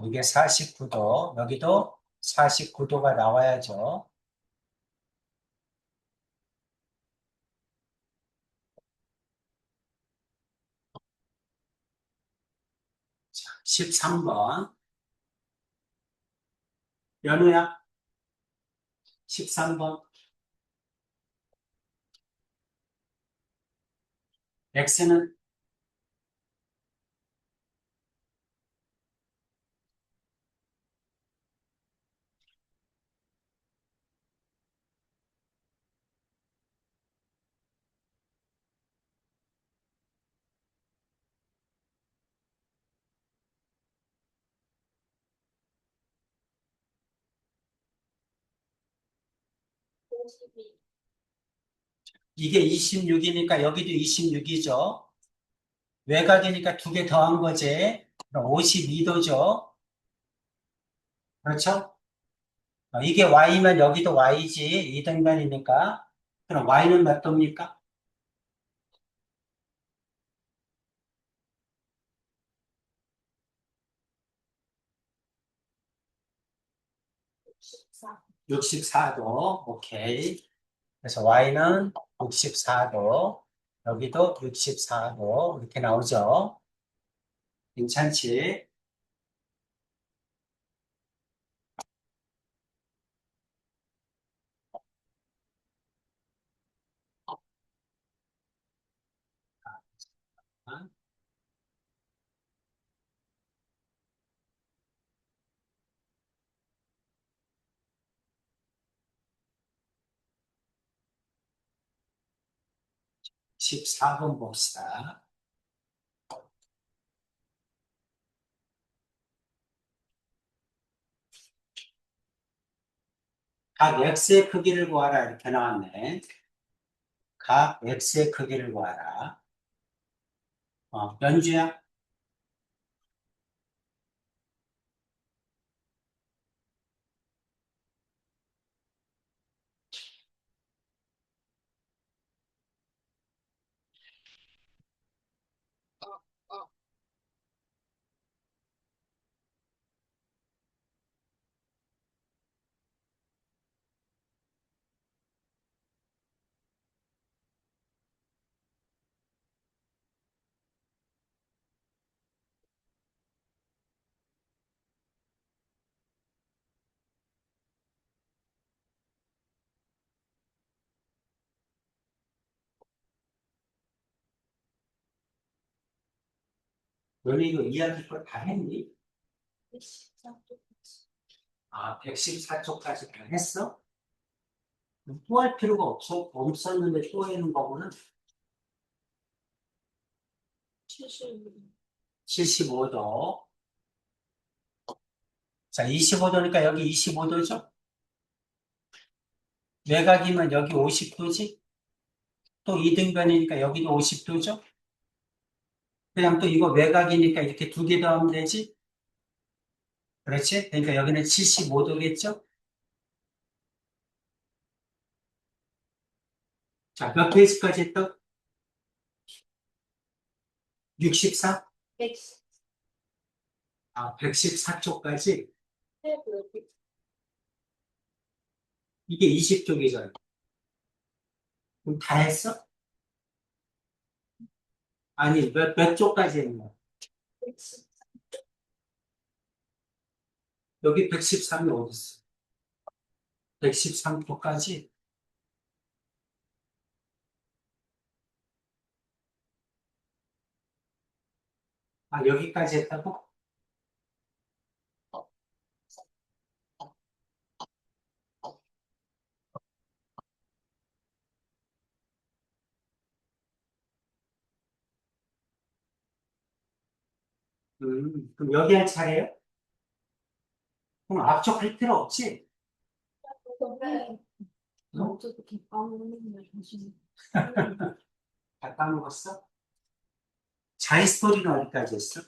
이게 49도. 여기도 49도가 나와야죠. 13번. 연우야. 13번. x는 52. 이게 26이니까 여기도 26이죠. 외곽이니까 두 개 더한 거지. 그럼 52도죠. 그렇죠? 이게 y면 여기도 y지. 이등변이니까. 그럼 y는 몇 도입니까? 64도. 오케이. 그래서 y는 64도. 여기도 64도. 이렇게 나오죠. 괜찮지? 어, 14번 봅시다. 각 x의 크기를 구하라. 이렇게 나왔네. 각 x의 크기를 구하라. 연주야? 너네 이거 이야기 걸 다 했니? 114쪽까지 다 했어? 또 할 필요가 없었는데 또 해는 거구나. 75도. 자, 25도니까 여기 25도죠? 외곽이면 여기 50도지? 또 이등변이니까 여기도 50도죠? 그냥 또 이거 외곽이니까 이렇게 두 개 더하면 되지? 그렇지? 그러니까 여기는 75도겠죠? 자, 몇 페이지까지 했다? 64? 110. 아, 114쪽까지? 이게 20쪽이잖아. 그럼 다 했어? 아니, 몇 쪽까지 했나? 여기 113이 어딨어? 113쪽까지? 아, 여기까지 했다고? 그럼 여기 할 차례요? 그럼 앞쪽 할 필요 없지? 너? 다 까먹었어? 자이스토리는 어디까지 했어?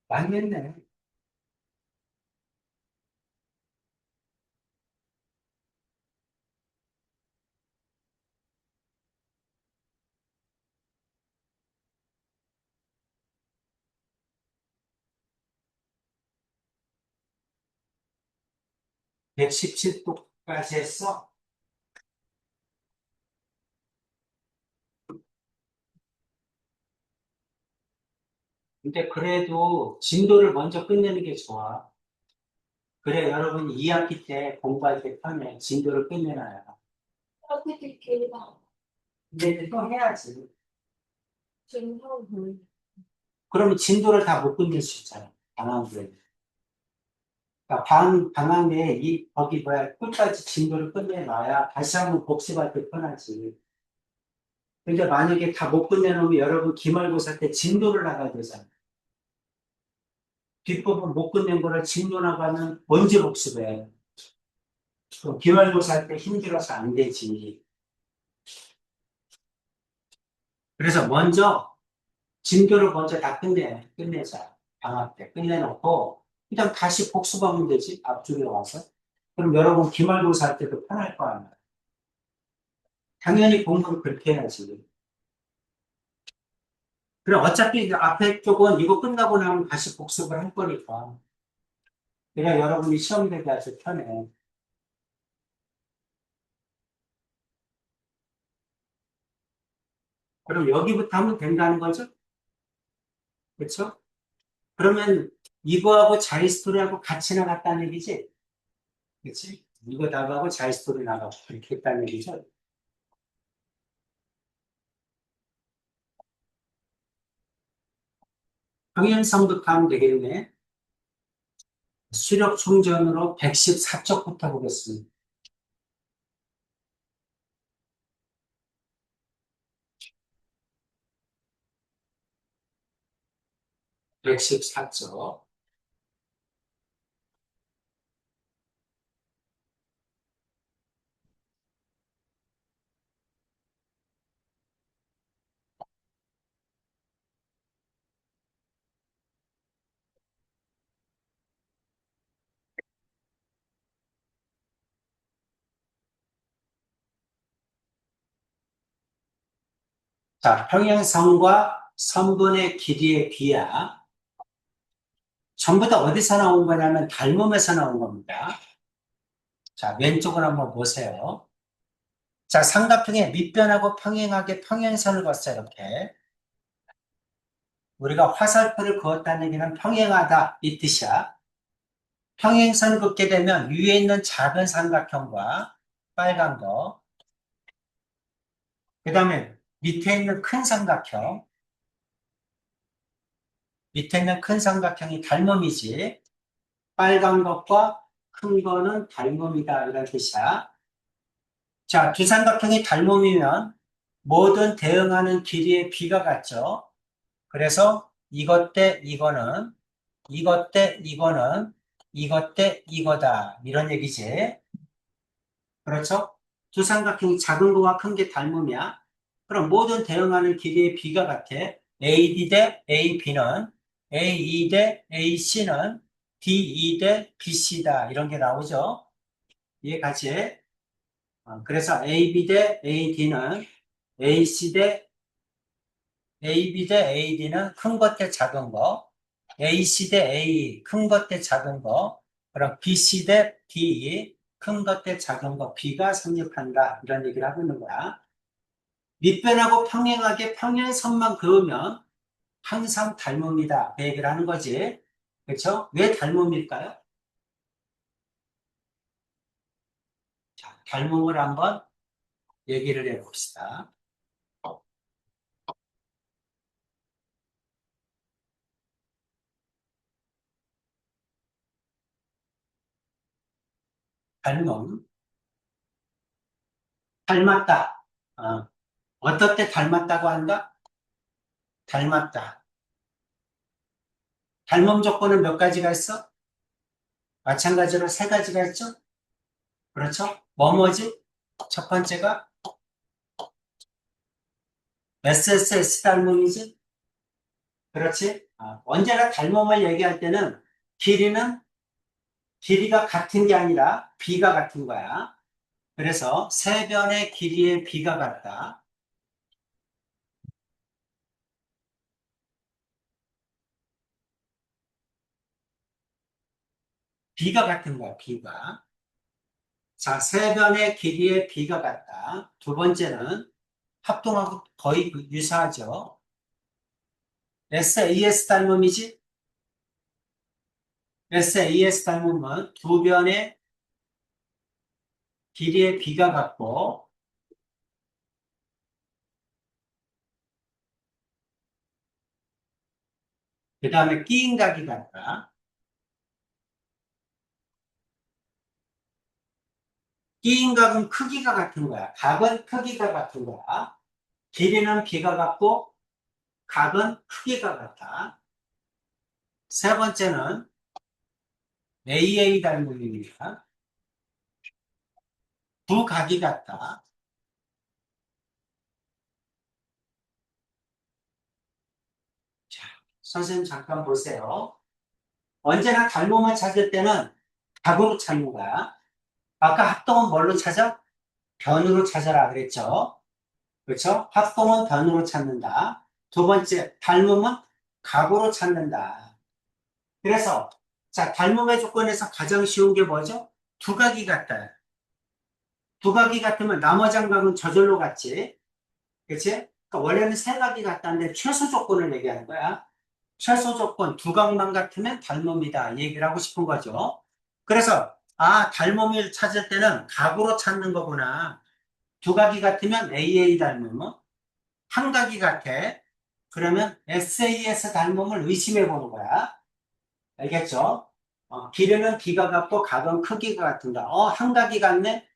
많이 했네. 백 117쪽까지 했어? 근데 그래도 진도를 먼저 끝내는 게 좋아. 그래, 여러분 2학기 때 공부할 때 편해. 진도를 끝내놔요. 어떻게 길다. 근데 이제 또 해야지. 지금 하고 보니. 그러면 진도를 다 못 끝낼 수 있잖아. 방학에. 그러니까 방학 내에 거기 끝까지 진도를 끝내놔야 다시 한번 복습할 때 편하지. 근데 만약에 다 못 끝내놓으면 여러분 기말고사 때 진도를 나가야 되잖아. 뒷부분 못 끝낸 거를 진도 나가면 언제 복습해? 기말고사 때 힘들어서 안 되지. 그래서 먼저 진도를 먼저 다 끝내자. 방학 때 끝내놓고 그냥 다시 복습하면 되지. 앞쪽에 와서. 그럼 여러분 기말고사 할 때도 편할 거 아니야. 당연히 공부를 그렇게 해야지. 그럼 어차피 이제 앞에 쪽은 이거 끝나고 나면 다시 복습을 할 거니까. 그냥 여러분이 시험 대비 아주 편해. 그럼 여기부터 하면 된다는 거죠? 그렇죠? 그러면 이거하고 자이스토리하고 같이 나갔다는 얘기지? 그렇지? 이거 나가고 자이스토리 나가고 이렇게 했다는 얘기죠? 평행선부터 하면 되겠네. 수력 충전으로 114쪽부터 보겠습니다. 114쪽. 자, 평행선과 선분의 길이의 비야. 전부 다 어디서 나온 거냐면 닮음에서 나온 겁니다. 자, 왼쪽을 한번 보세요. 자, 삼각형의 밑변하고 평행하게 평행선을 그었어요, 이렇게. 우리가 화살표를 그었다는 얘기는 평행하다, 이 뜻이야. 평행선을 긋게 되면 위에 있는 작은 삼각형과 빨간 거, 그 다음에 밑에 있는 큰 삼각형이 닮음이지. 빨간 것과 큰 거는 닮음이다, 이런 뜻이야. 자, 두 삼각형이 닮음이면 모든 대응하는 길이의 비가 같죠. 그래서 이것 대 이거는, 이것 대 이거는, 이것 대 이거다. 이런 얘기지. 그렇죠? 두 삼각형이 작은 거와 큰 게 닮음이야. 그럼 모든 대응하는 길이의 비가 같아. AD 대 AB는 AE 대 AC는 DE 대 BC다. 이런 게 나오죠. 이해 같이. 그래서 AB 대 AD는 AC 대 AB 대 AD는 큰 것 대 작은 거, AC 대 A 큰 것 대 작은 거, 그럼 BC 대 D 큰 것 대 작은 거 B가 성립한다. 이런 얘기를 하고 있는 거야. 밑변하고 평행하게 평행선만 그으면 항상 닮음이다. 그 얘기를 하는 거지. 그렇죠? 왜 닮음일까요? 자, 닮음을 한번 얘기를 해봅시다. 닮음, 닮았다. 어떨 때 닮았다고 한다? 닮았다. 닮음 조건은 몇 가지가 있어? 마찬가지로 세 가지가 있죠? 그렇죠? 뭐뭐지? 첫 번째가 SSS 닮음이지? 그렇지? 언제나 닮음을 얘기할 때는 길이는 길이가 같은 게 아니라 비가 같은 거야. 그래서 세 변의 길이의 비가 같다. 비가 같은 거야, 비가. 자, 세 변의 길이의 비가 같다. 두 번째는 합동하고 거의 유사하죠. SAS 닮음이지? SAS 닮음은 두 변의 길이의 비가 같고, 그 다음에 끼인각이 같다. 끼인각은 크기가 같은 거야. 각은 크기가 같은 거야. 길이는 비가 같고, 각은 크기가 같다. 세 번째는 AA 닮음입니다. 두 각이 같다. 자, 선생님 잠깐 보세요. 언제나 닮음을 찾을 때는 각으로 찾는 거야. 아까 합동은 뭘로 찾아? 변으로 찾아라 그랬죠. 그렇죠? 합동은 변으로 찾는다. 두 번째, 닮음은 각으로 찾는다. 그래서 자, 닮음의 조건에서 가장 쉬운 게 뭐죠? 두각이 같다. 두각이 같으면 나머장각은 저절로 같지. 그치? 그러니까 원래는 세 각이 같다는데 최소 조건을 얘기하는 거야. 최소 조건 두각만 같으면 닮음이다. 얘기를 하고 싶은 거죠. 그래서 닮음을 찾을 때는 각으로 찾는 거구나. 두각이 같으면 AA 닮음은 한 각이 같아. 그러면 SAS 닮음을 의심해 보는 거야. 알겠죠? 길이는 비가 같고 각은 크기가 같은다. 한 각이 같네?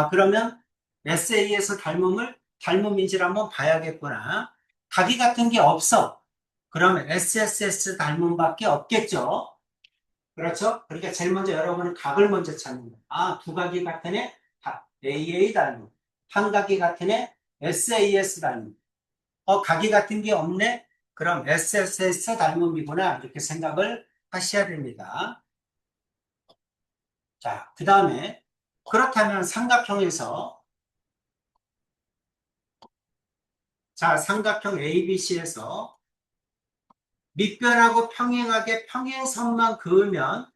그러면 SA에서 닮음인지를 한번 봐야겠구나. 각이 같은 게 없어. 그러면 SSS 닮음밖에 없겠죠? 그렇죠? 그러니까 제일 먼저 여러분은 각을 먼저 찾는 거예요. 두 각이 같은 애, AA 닮음. 한 각이 같은 애, SAS 닮음. 각이 같은 게 없네? 그럼 SSS 닮음이구나. 이렇게 생각을 하셔야 됩니다. 자, 그 다음에 그렇다면 삼각형에서 삼각형 ABC에서 밑변하고 평행하게 평행선만 그으면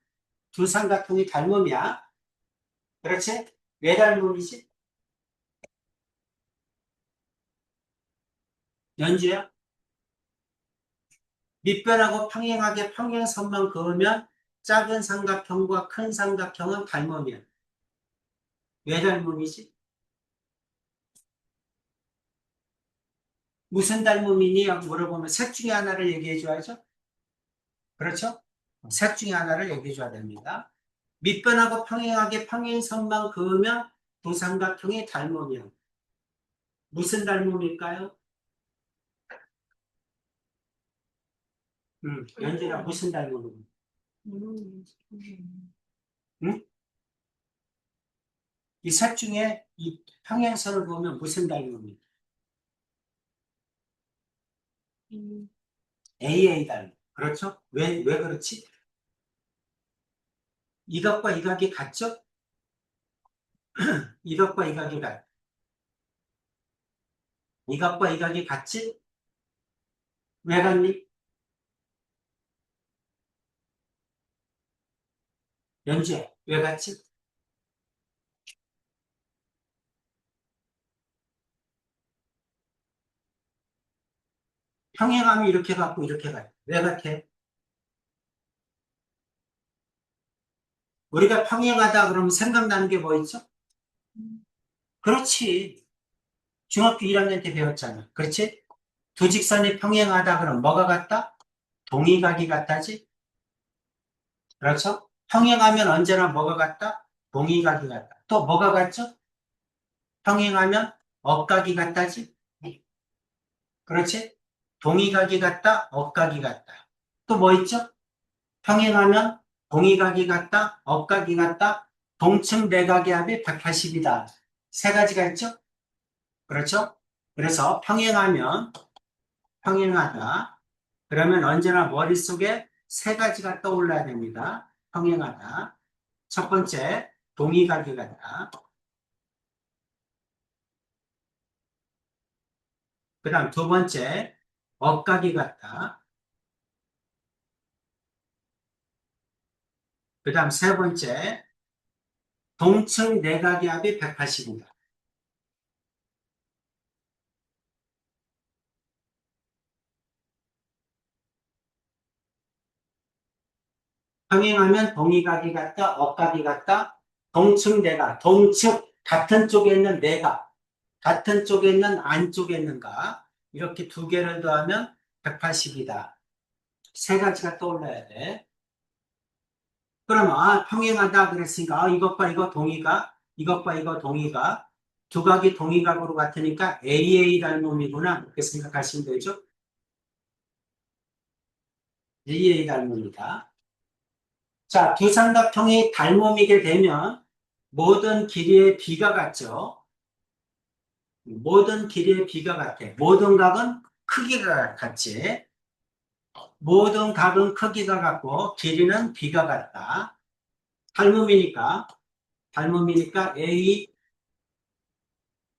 두 삼각형이 닮음이야. 그렇지? 왜 닮음이지? 연주야? 밑변하고 평행하게 평행선만 그으면 작은 삼각형과 큰 삼각형은 닮음이야. 왜 닮음이지? 무슨 닮음이니? 하고 물어보면 셋 중에 하나를 얘기해 줘야죠. 그렇죠? 셋 중에 하나를 얘기해 줘야 됩니다. 밑변하고 평행하게 평행선만 그으면 두 삼각형이 닮음이야. 무슨 닮음일까요? 연준아 무슨 닮음이야? 응? 이 셋 중에 이 평행선을 보면 무슨 닮음이야? AA 닮음. 그렇죠? 왜 그렇지? 이각과 이각이 같죠? 이각과 이각이 같. 이각과 이각이 같지? 왜 같니? 연주야, 왜 같지? 평행함이 이렇게 같고 이렇게 같아. 왜 같아? 우리가 평행하다 그러면 생각나는 게 뭐 있죠? 그렇지. 중학교 1학년 때 배웠잖아. 그렇지? 두 직선이 평행하다 그러면 뭐가 같다? 동의각이 같다지? 그렇죠? 평행하면 언제나 뭐가 같다? 동의각이 같다. 또 뭐가 같죠? 평행하면 억각이 같다지? 그렇지? 동의각이 같다, 억각이 같다. 또 뭐 있죠? 평행하면 동의각이 같다, 억각이 같다, 동층 내각의 합이 180이다. 세 가지가 있죠? 그렇죠? 그래서 평행하다. 그러면 언제나 머릿속에 세 가지가 떠올라야 됩니다. 평행하다. 첫 번째, 동의각이 같다. 그 다음 두 번째, 억각이 같다. 그 다음 세 번째, 동층 내각의 합이 180이다. 평행하면 동의각이 같다, 억각이 같다, 동층 내각, 동측, 같은 쪽에 있는 내각, 같은 쪽에 있는 안쪽에 있는가, 이렇게 두 개를 더하면 180이다. 세 가지가 떠올라야 돼. 그럼, 평행하다 그랬으니까, 이것과 이거 동의가, 이것과 이거 동의가, 두 각이 동의각으로 같으니까 AA 닮음이구나. 그렇게 생각하시면 되죠? AA 닮음이다. 자, 두 삼각형이 닮음이게 되면 모든 길이의 비가 같죠? 모든 길이의 비가 같아. 모든 각은 크기가 같지. 모든 각은 크기가 같고 길이는 비가 같다. 닮음이니까, 닮음이니까 A,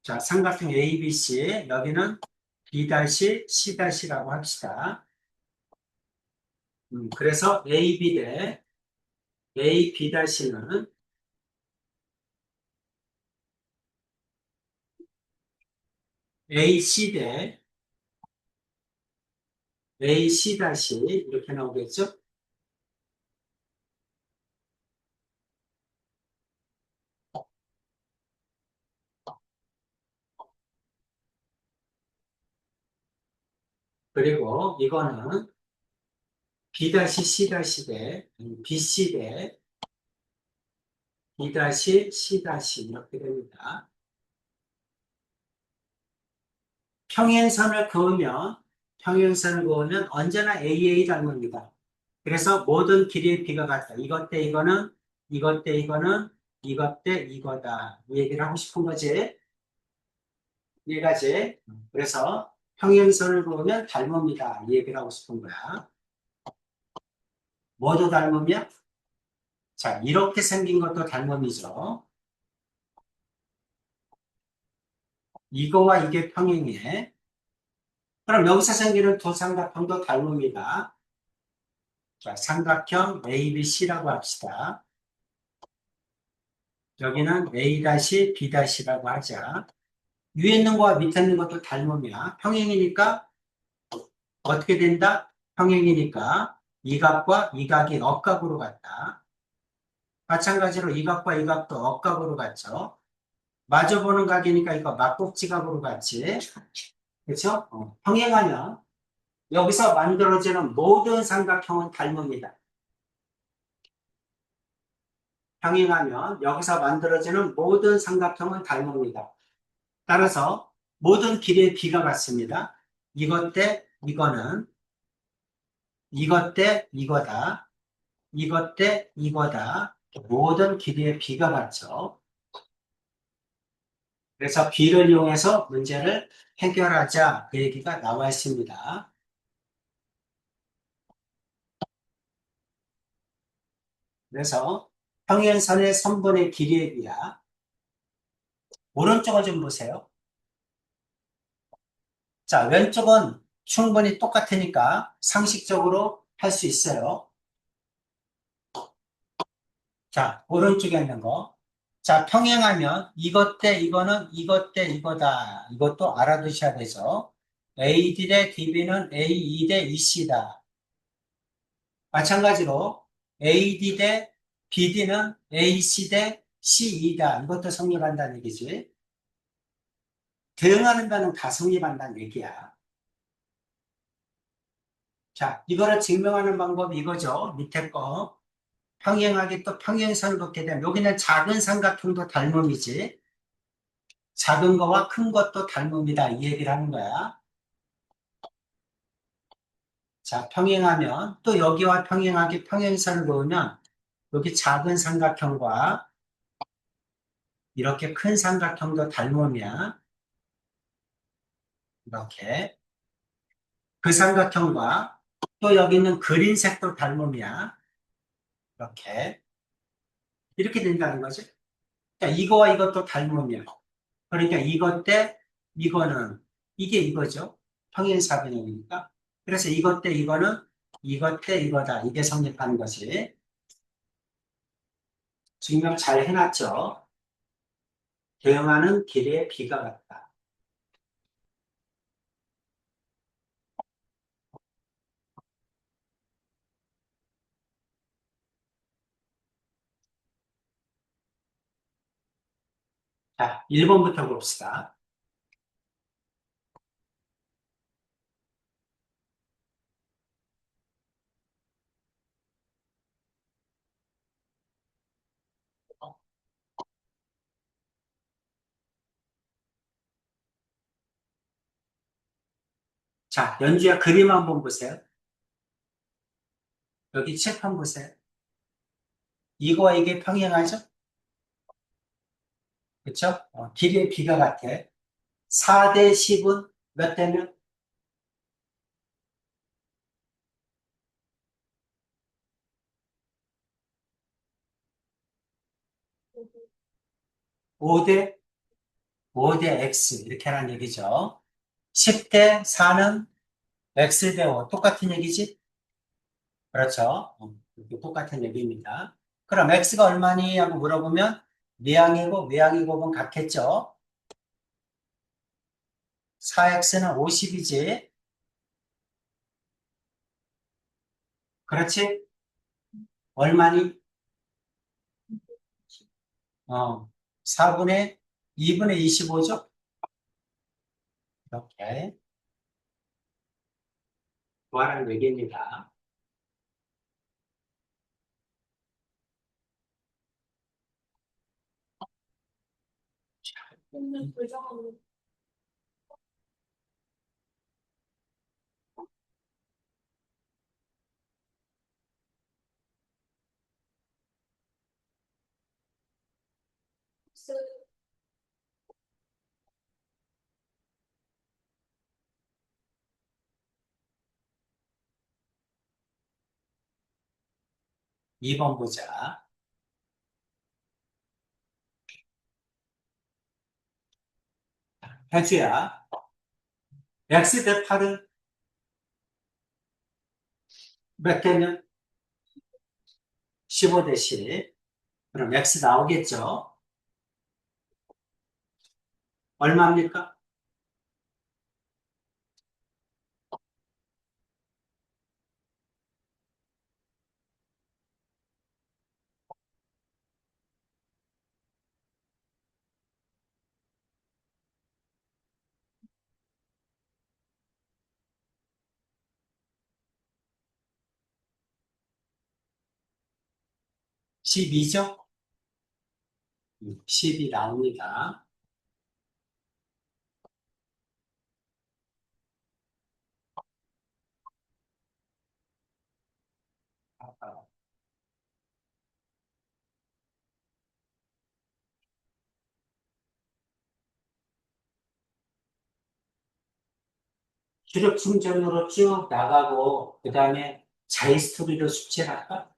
자, 삼각형 ABC, 여기는 B-C'라고 합시다. 그래서 AB 대 AB-는 AC 대 AC- 이렇게 나오겠죠? 그리고 이거는 B-C- 대 BC 대 B-C- 이렇게 됩니다. 평행선을 그으면 평행선을 그으면 언제나 AA 닮습니다. 그래서 모든 길이의 비가 같다. 이것 대 이거는 이것 대 이거는 이것 대 이거다. 이 얘기를 하고 싶은 거지. 이해가지? 그래서 평행선을 그으면 닮습니다. 이 얘기를 하고 싶은 거야. 뭐도 닮으면 자, 이렇게 생긴 것도 닮음이죠. 이거와 이게 평행해. 그럼 여기서 생기는 두 삼각형도 닮음이다. 자, 삼각형 ABC라고 합시다. 여기는 A-B-라고 하자. 위에 있는 거와 밑에 있는 것도 닮음이야. 평행이니까 어떻게 된다? 평행이니까 이 각과 이 각이 억각으로 같다. 마찬가지로 이 각과 이 각도 억각으로 같죠. 마주보는 각이니까 이거 막국지각으로 같지. 그렇죠? 평행하면 여기서 만들어지는 모든 삼각형은 닮습니다. 평행하면 여기서 만들어지는 모든 삼각형은 닮습니다. 따라서 모든 길이의 비가 같습니다. 이것 대 이거는 이것 대 이거다. 이것 대 이거다. 모든 길이의 비가 같죠. 그래서 비를 이용해서 문제를 해결하자 그 얘기가 나와 있습니다. 그래서 평행선의 선분의 길이에 비하. 오른쪽을 좀 보세요. 자, 왼쪽은 충분히 똑같으니까 상식적으로 할 수 있어요. 자, 오른쪽에 있는 거. 자, 평행하면 이것 대 이거는 이것 대 이거다. 이것도 알아두셔야 되죠. AD 대 DB는 AE 대 EC다. 마찬가지로 AD 대 BD는 AC 대 CE다. 이것도 성립한다는 얘기지. 대응하는 바는 다 성립한다는 얘기야. 자, 이거를 증명하는 방법이 이거죠. 밑에 거. 평행하게 또 평행선을 긋게 되면 여기는 작은 삼각형도 닮음이지. 작은 거와 큰 것도 닮음이다. 이 얘기를 하는 거야. 자, 평행하면 또 여기와 평행하게 평행선을 그으면 여기 작은 삼각형과 이렇게 큰 삼각형도 닮음이야. 이렇게. 그 삼각형과 또 여기 있는 그린색도 닮음이야. 이렇게. 이렇게 된다는 거지. 그러니까 이거와 이것도 닮음이야. 그러니까 이것 대 이거는 이게 이거죠. 평행사변형이니까. 그래서 이것 대 이거는 이것 대 이거다. 이게 성립하는 것이. 증명 잘 해놨죠. 대응하는 길의 비가 같다. 자, 1번부터 봅시다. 자, 연주야 그림 한번 보세요. 여기 칠판 보세요. 이거와 이게 평행하죠? 그쵸? 길의 비가 같아. 4 대 10은 몇 대면? 5 대 5 대 X 이렇게 하는 얘기죠. 10 대 4는 X 대 O 똑같은 얘기지? 그렇죠? 이렇게 똑같은 얘기입니다. 그럼 X가 얼마니? 하고 물어보면 내항이고 외항이 곱은 같겠죠? 4X는 50이지? 그렇지? 얼마니? 4분의 2분의 25죠? 이렇게 구하라는 얘기입니다. 근데 부정하는 2번 보자. 해주야. X 대 8은 몇 대면? 15 대 10. 그럼 X 나오겠죠? 얼마입니까? 12죠? 10이 나옵니다. 주력 충전으로 쭉 나가고, 그 다음에 자이스토리로 숙제를 할까?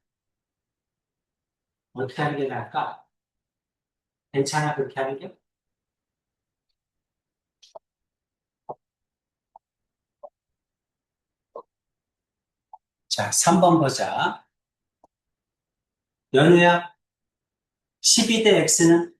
어떻게 하는 게 나을까? 괜찮아, 그렇게 하는 게? 자, 3번 보자. 연우야, 12 대 x는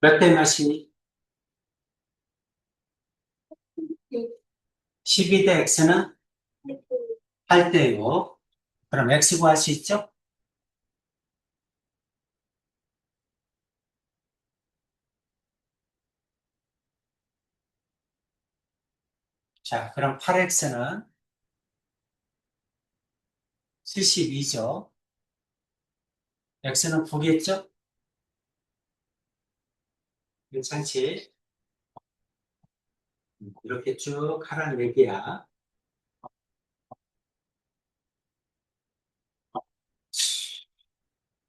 몇 대 몇이니? 12 대 x는 8 대 6. 그럼 x 구할 수 있죠? 자, 그럼 8x는 72죠. x는 9겠죠? 괜찮지? 이렇게 쭉 하라는 얘기야.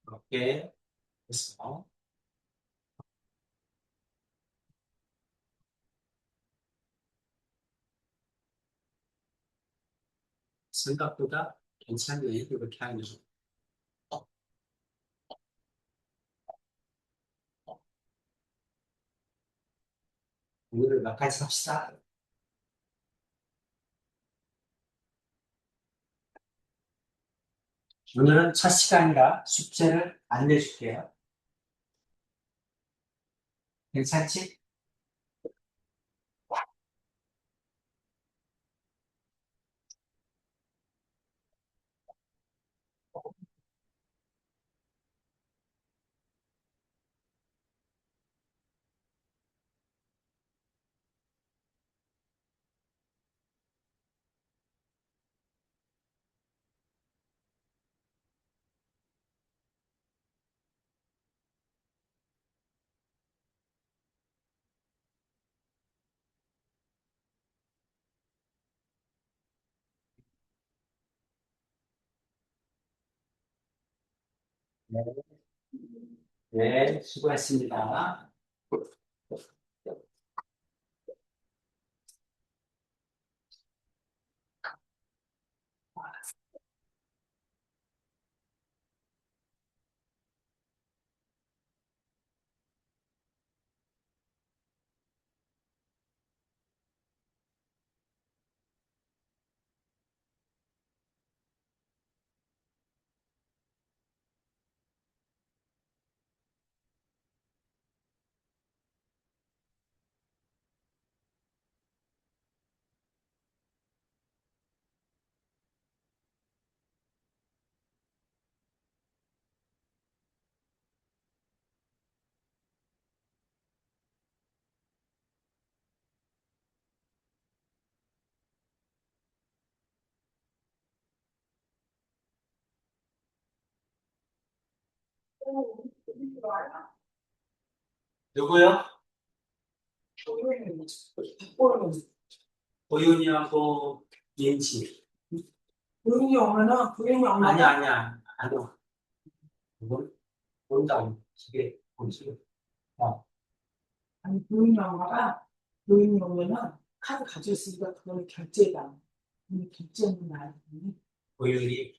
이렇게 했어. 생각보다 괜찮네, 이렇게 하면. 오늘 몇 가지 합시다. 오늘은 첫 시간이라 숙제를 안 내줄게요. 괜찮지? 네, 네, 수고했습니다. 누구요? 보윤이하고 민지. 부인이 오면은 부인이 아니, 엄마가 아니야. 안 와. 뭘, 온다. 집에, 집에. 어, 아니 부인이 엄마가 부인이 오면은 카드 가지고 있으니까 그걸 결제해다. 근데 결제는 날 보윤이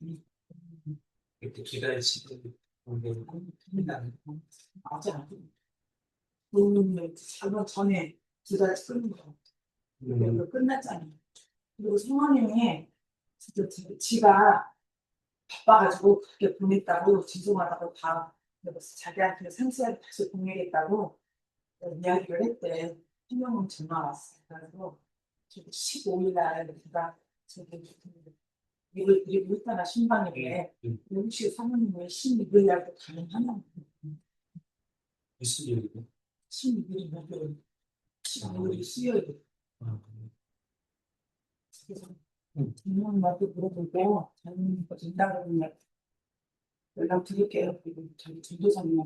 이렇게 기다리시고, 오늘 아니 맞아. 부인이 얼마 전에 두 달 쓰는 거. 그거 끝났잖아. 그리고 성원님이 진짜 지가 바빠가지고 그렇게 보냈다고 죄송하다고 다 그래서 자기한테 상세하게 다시 보내겠다고 이야기를 했대. 신명은 전화 왔어. 그래서 15일 날 내가 저기 이걸 그리고 있다가 신방인데 혹시 사모님 왜 12일 날도 가능하냐고. 무슨 일이고? 12일이 목요일, 15일이 수요일. 그래서 부모님한테 물어보고 자기님 거 된다고 그러면 연락 드릴게요. 그리고 저기 전도사님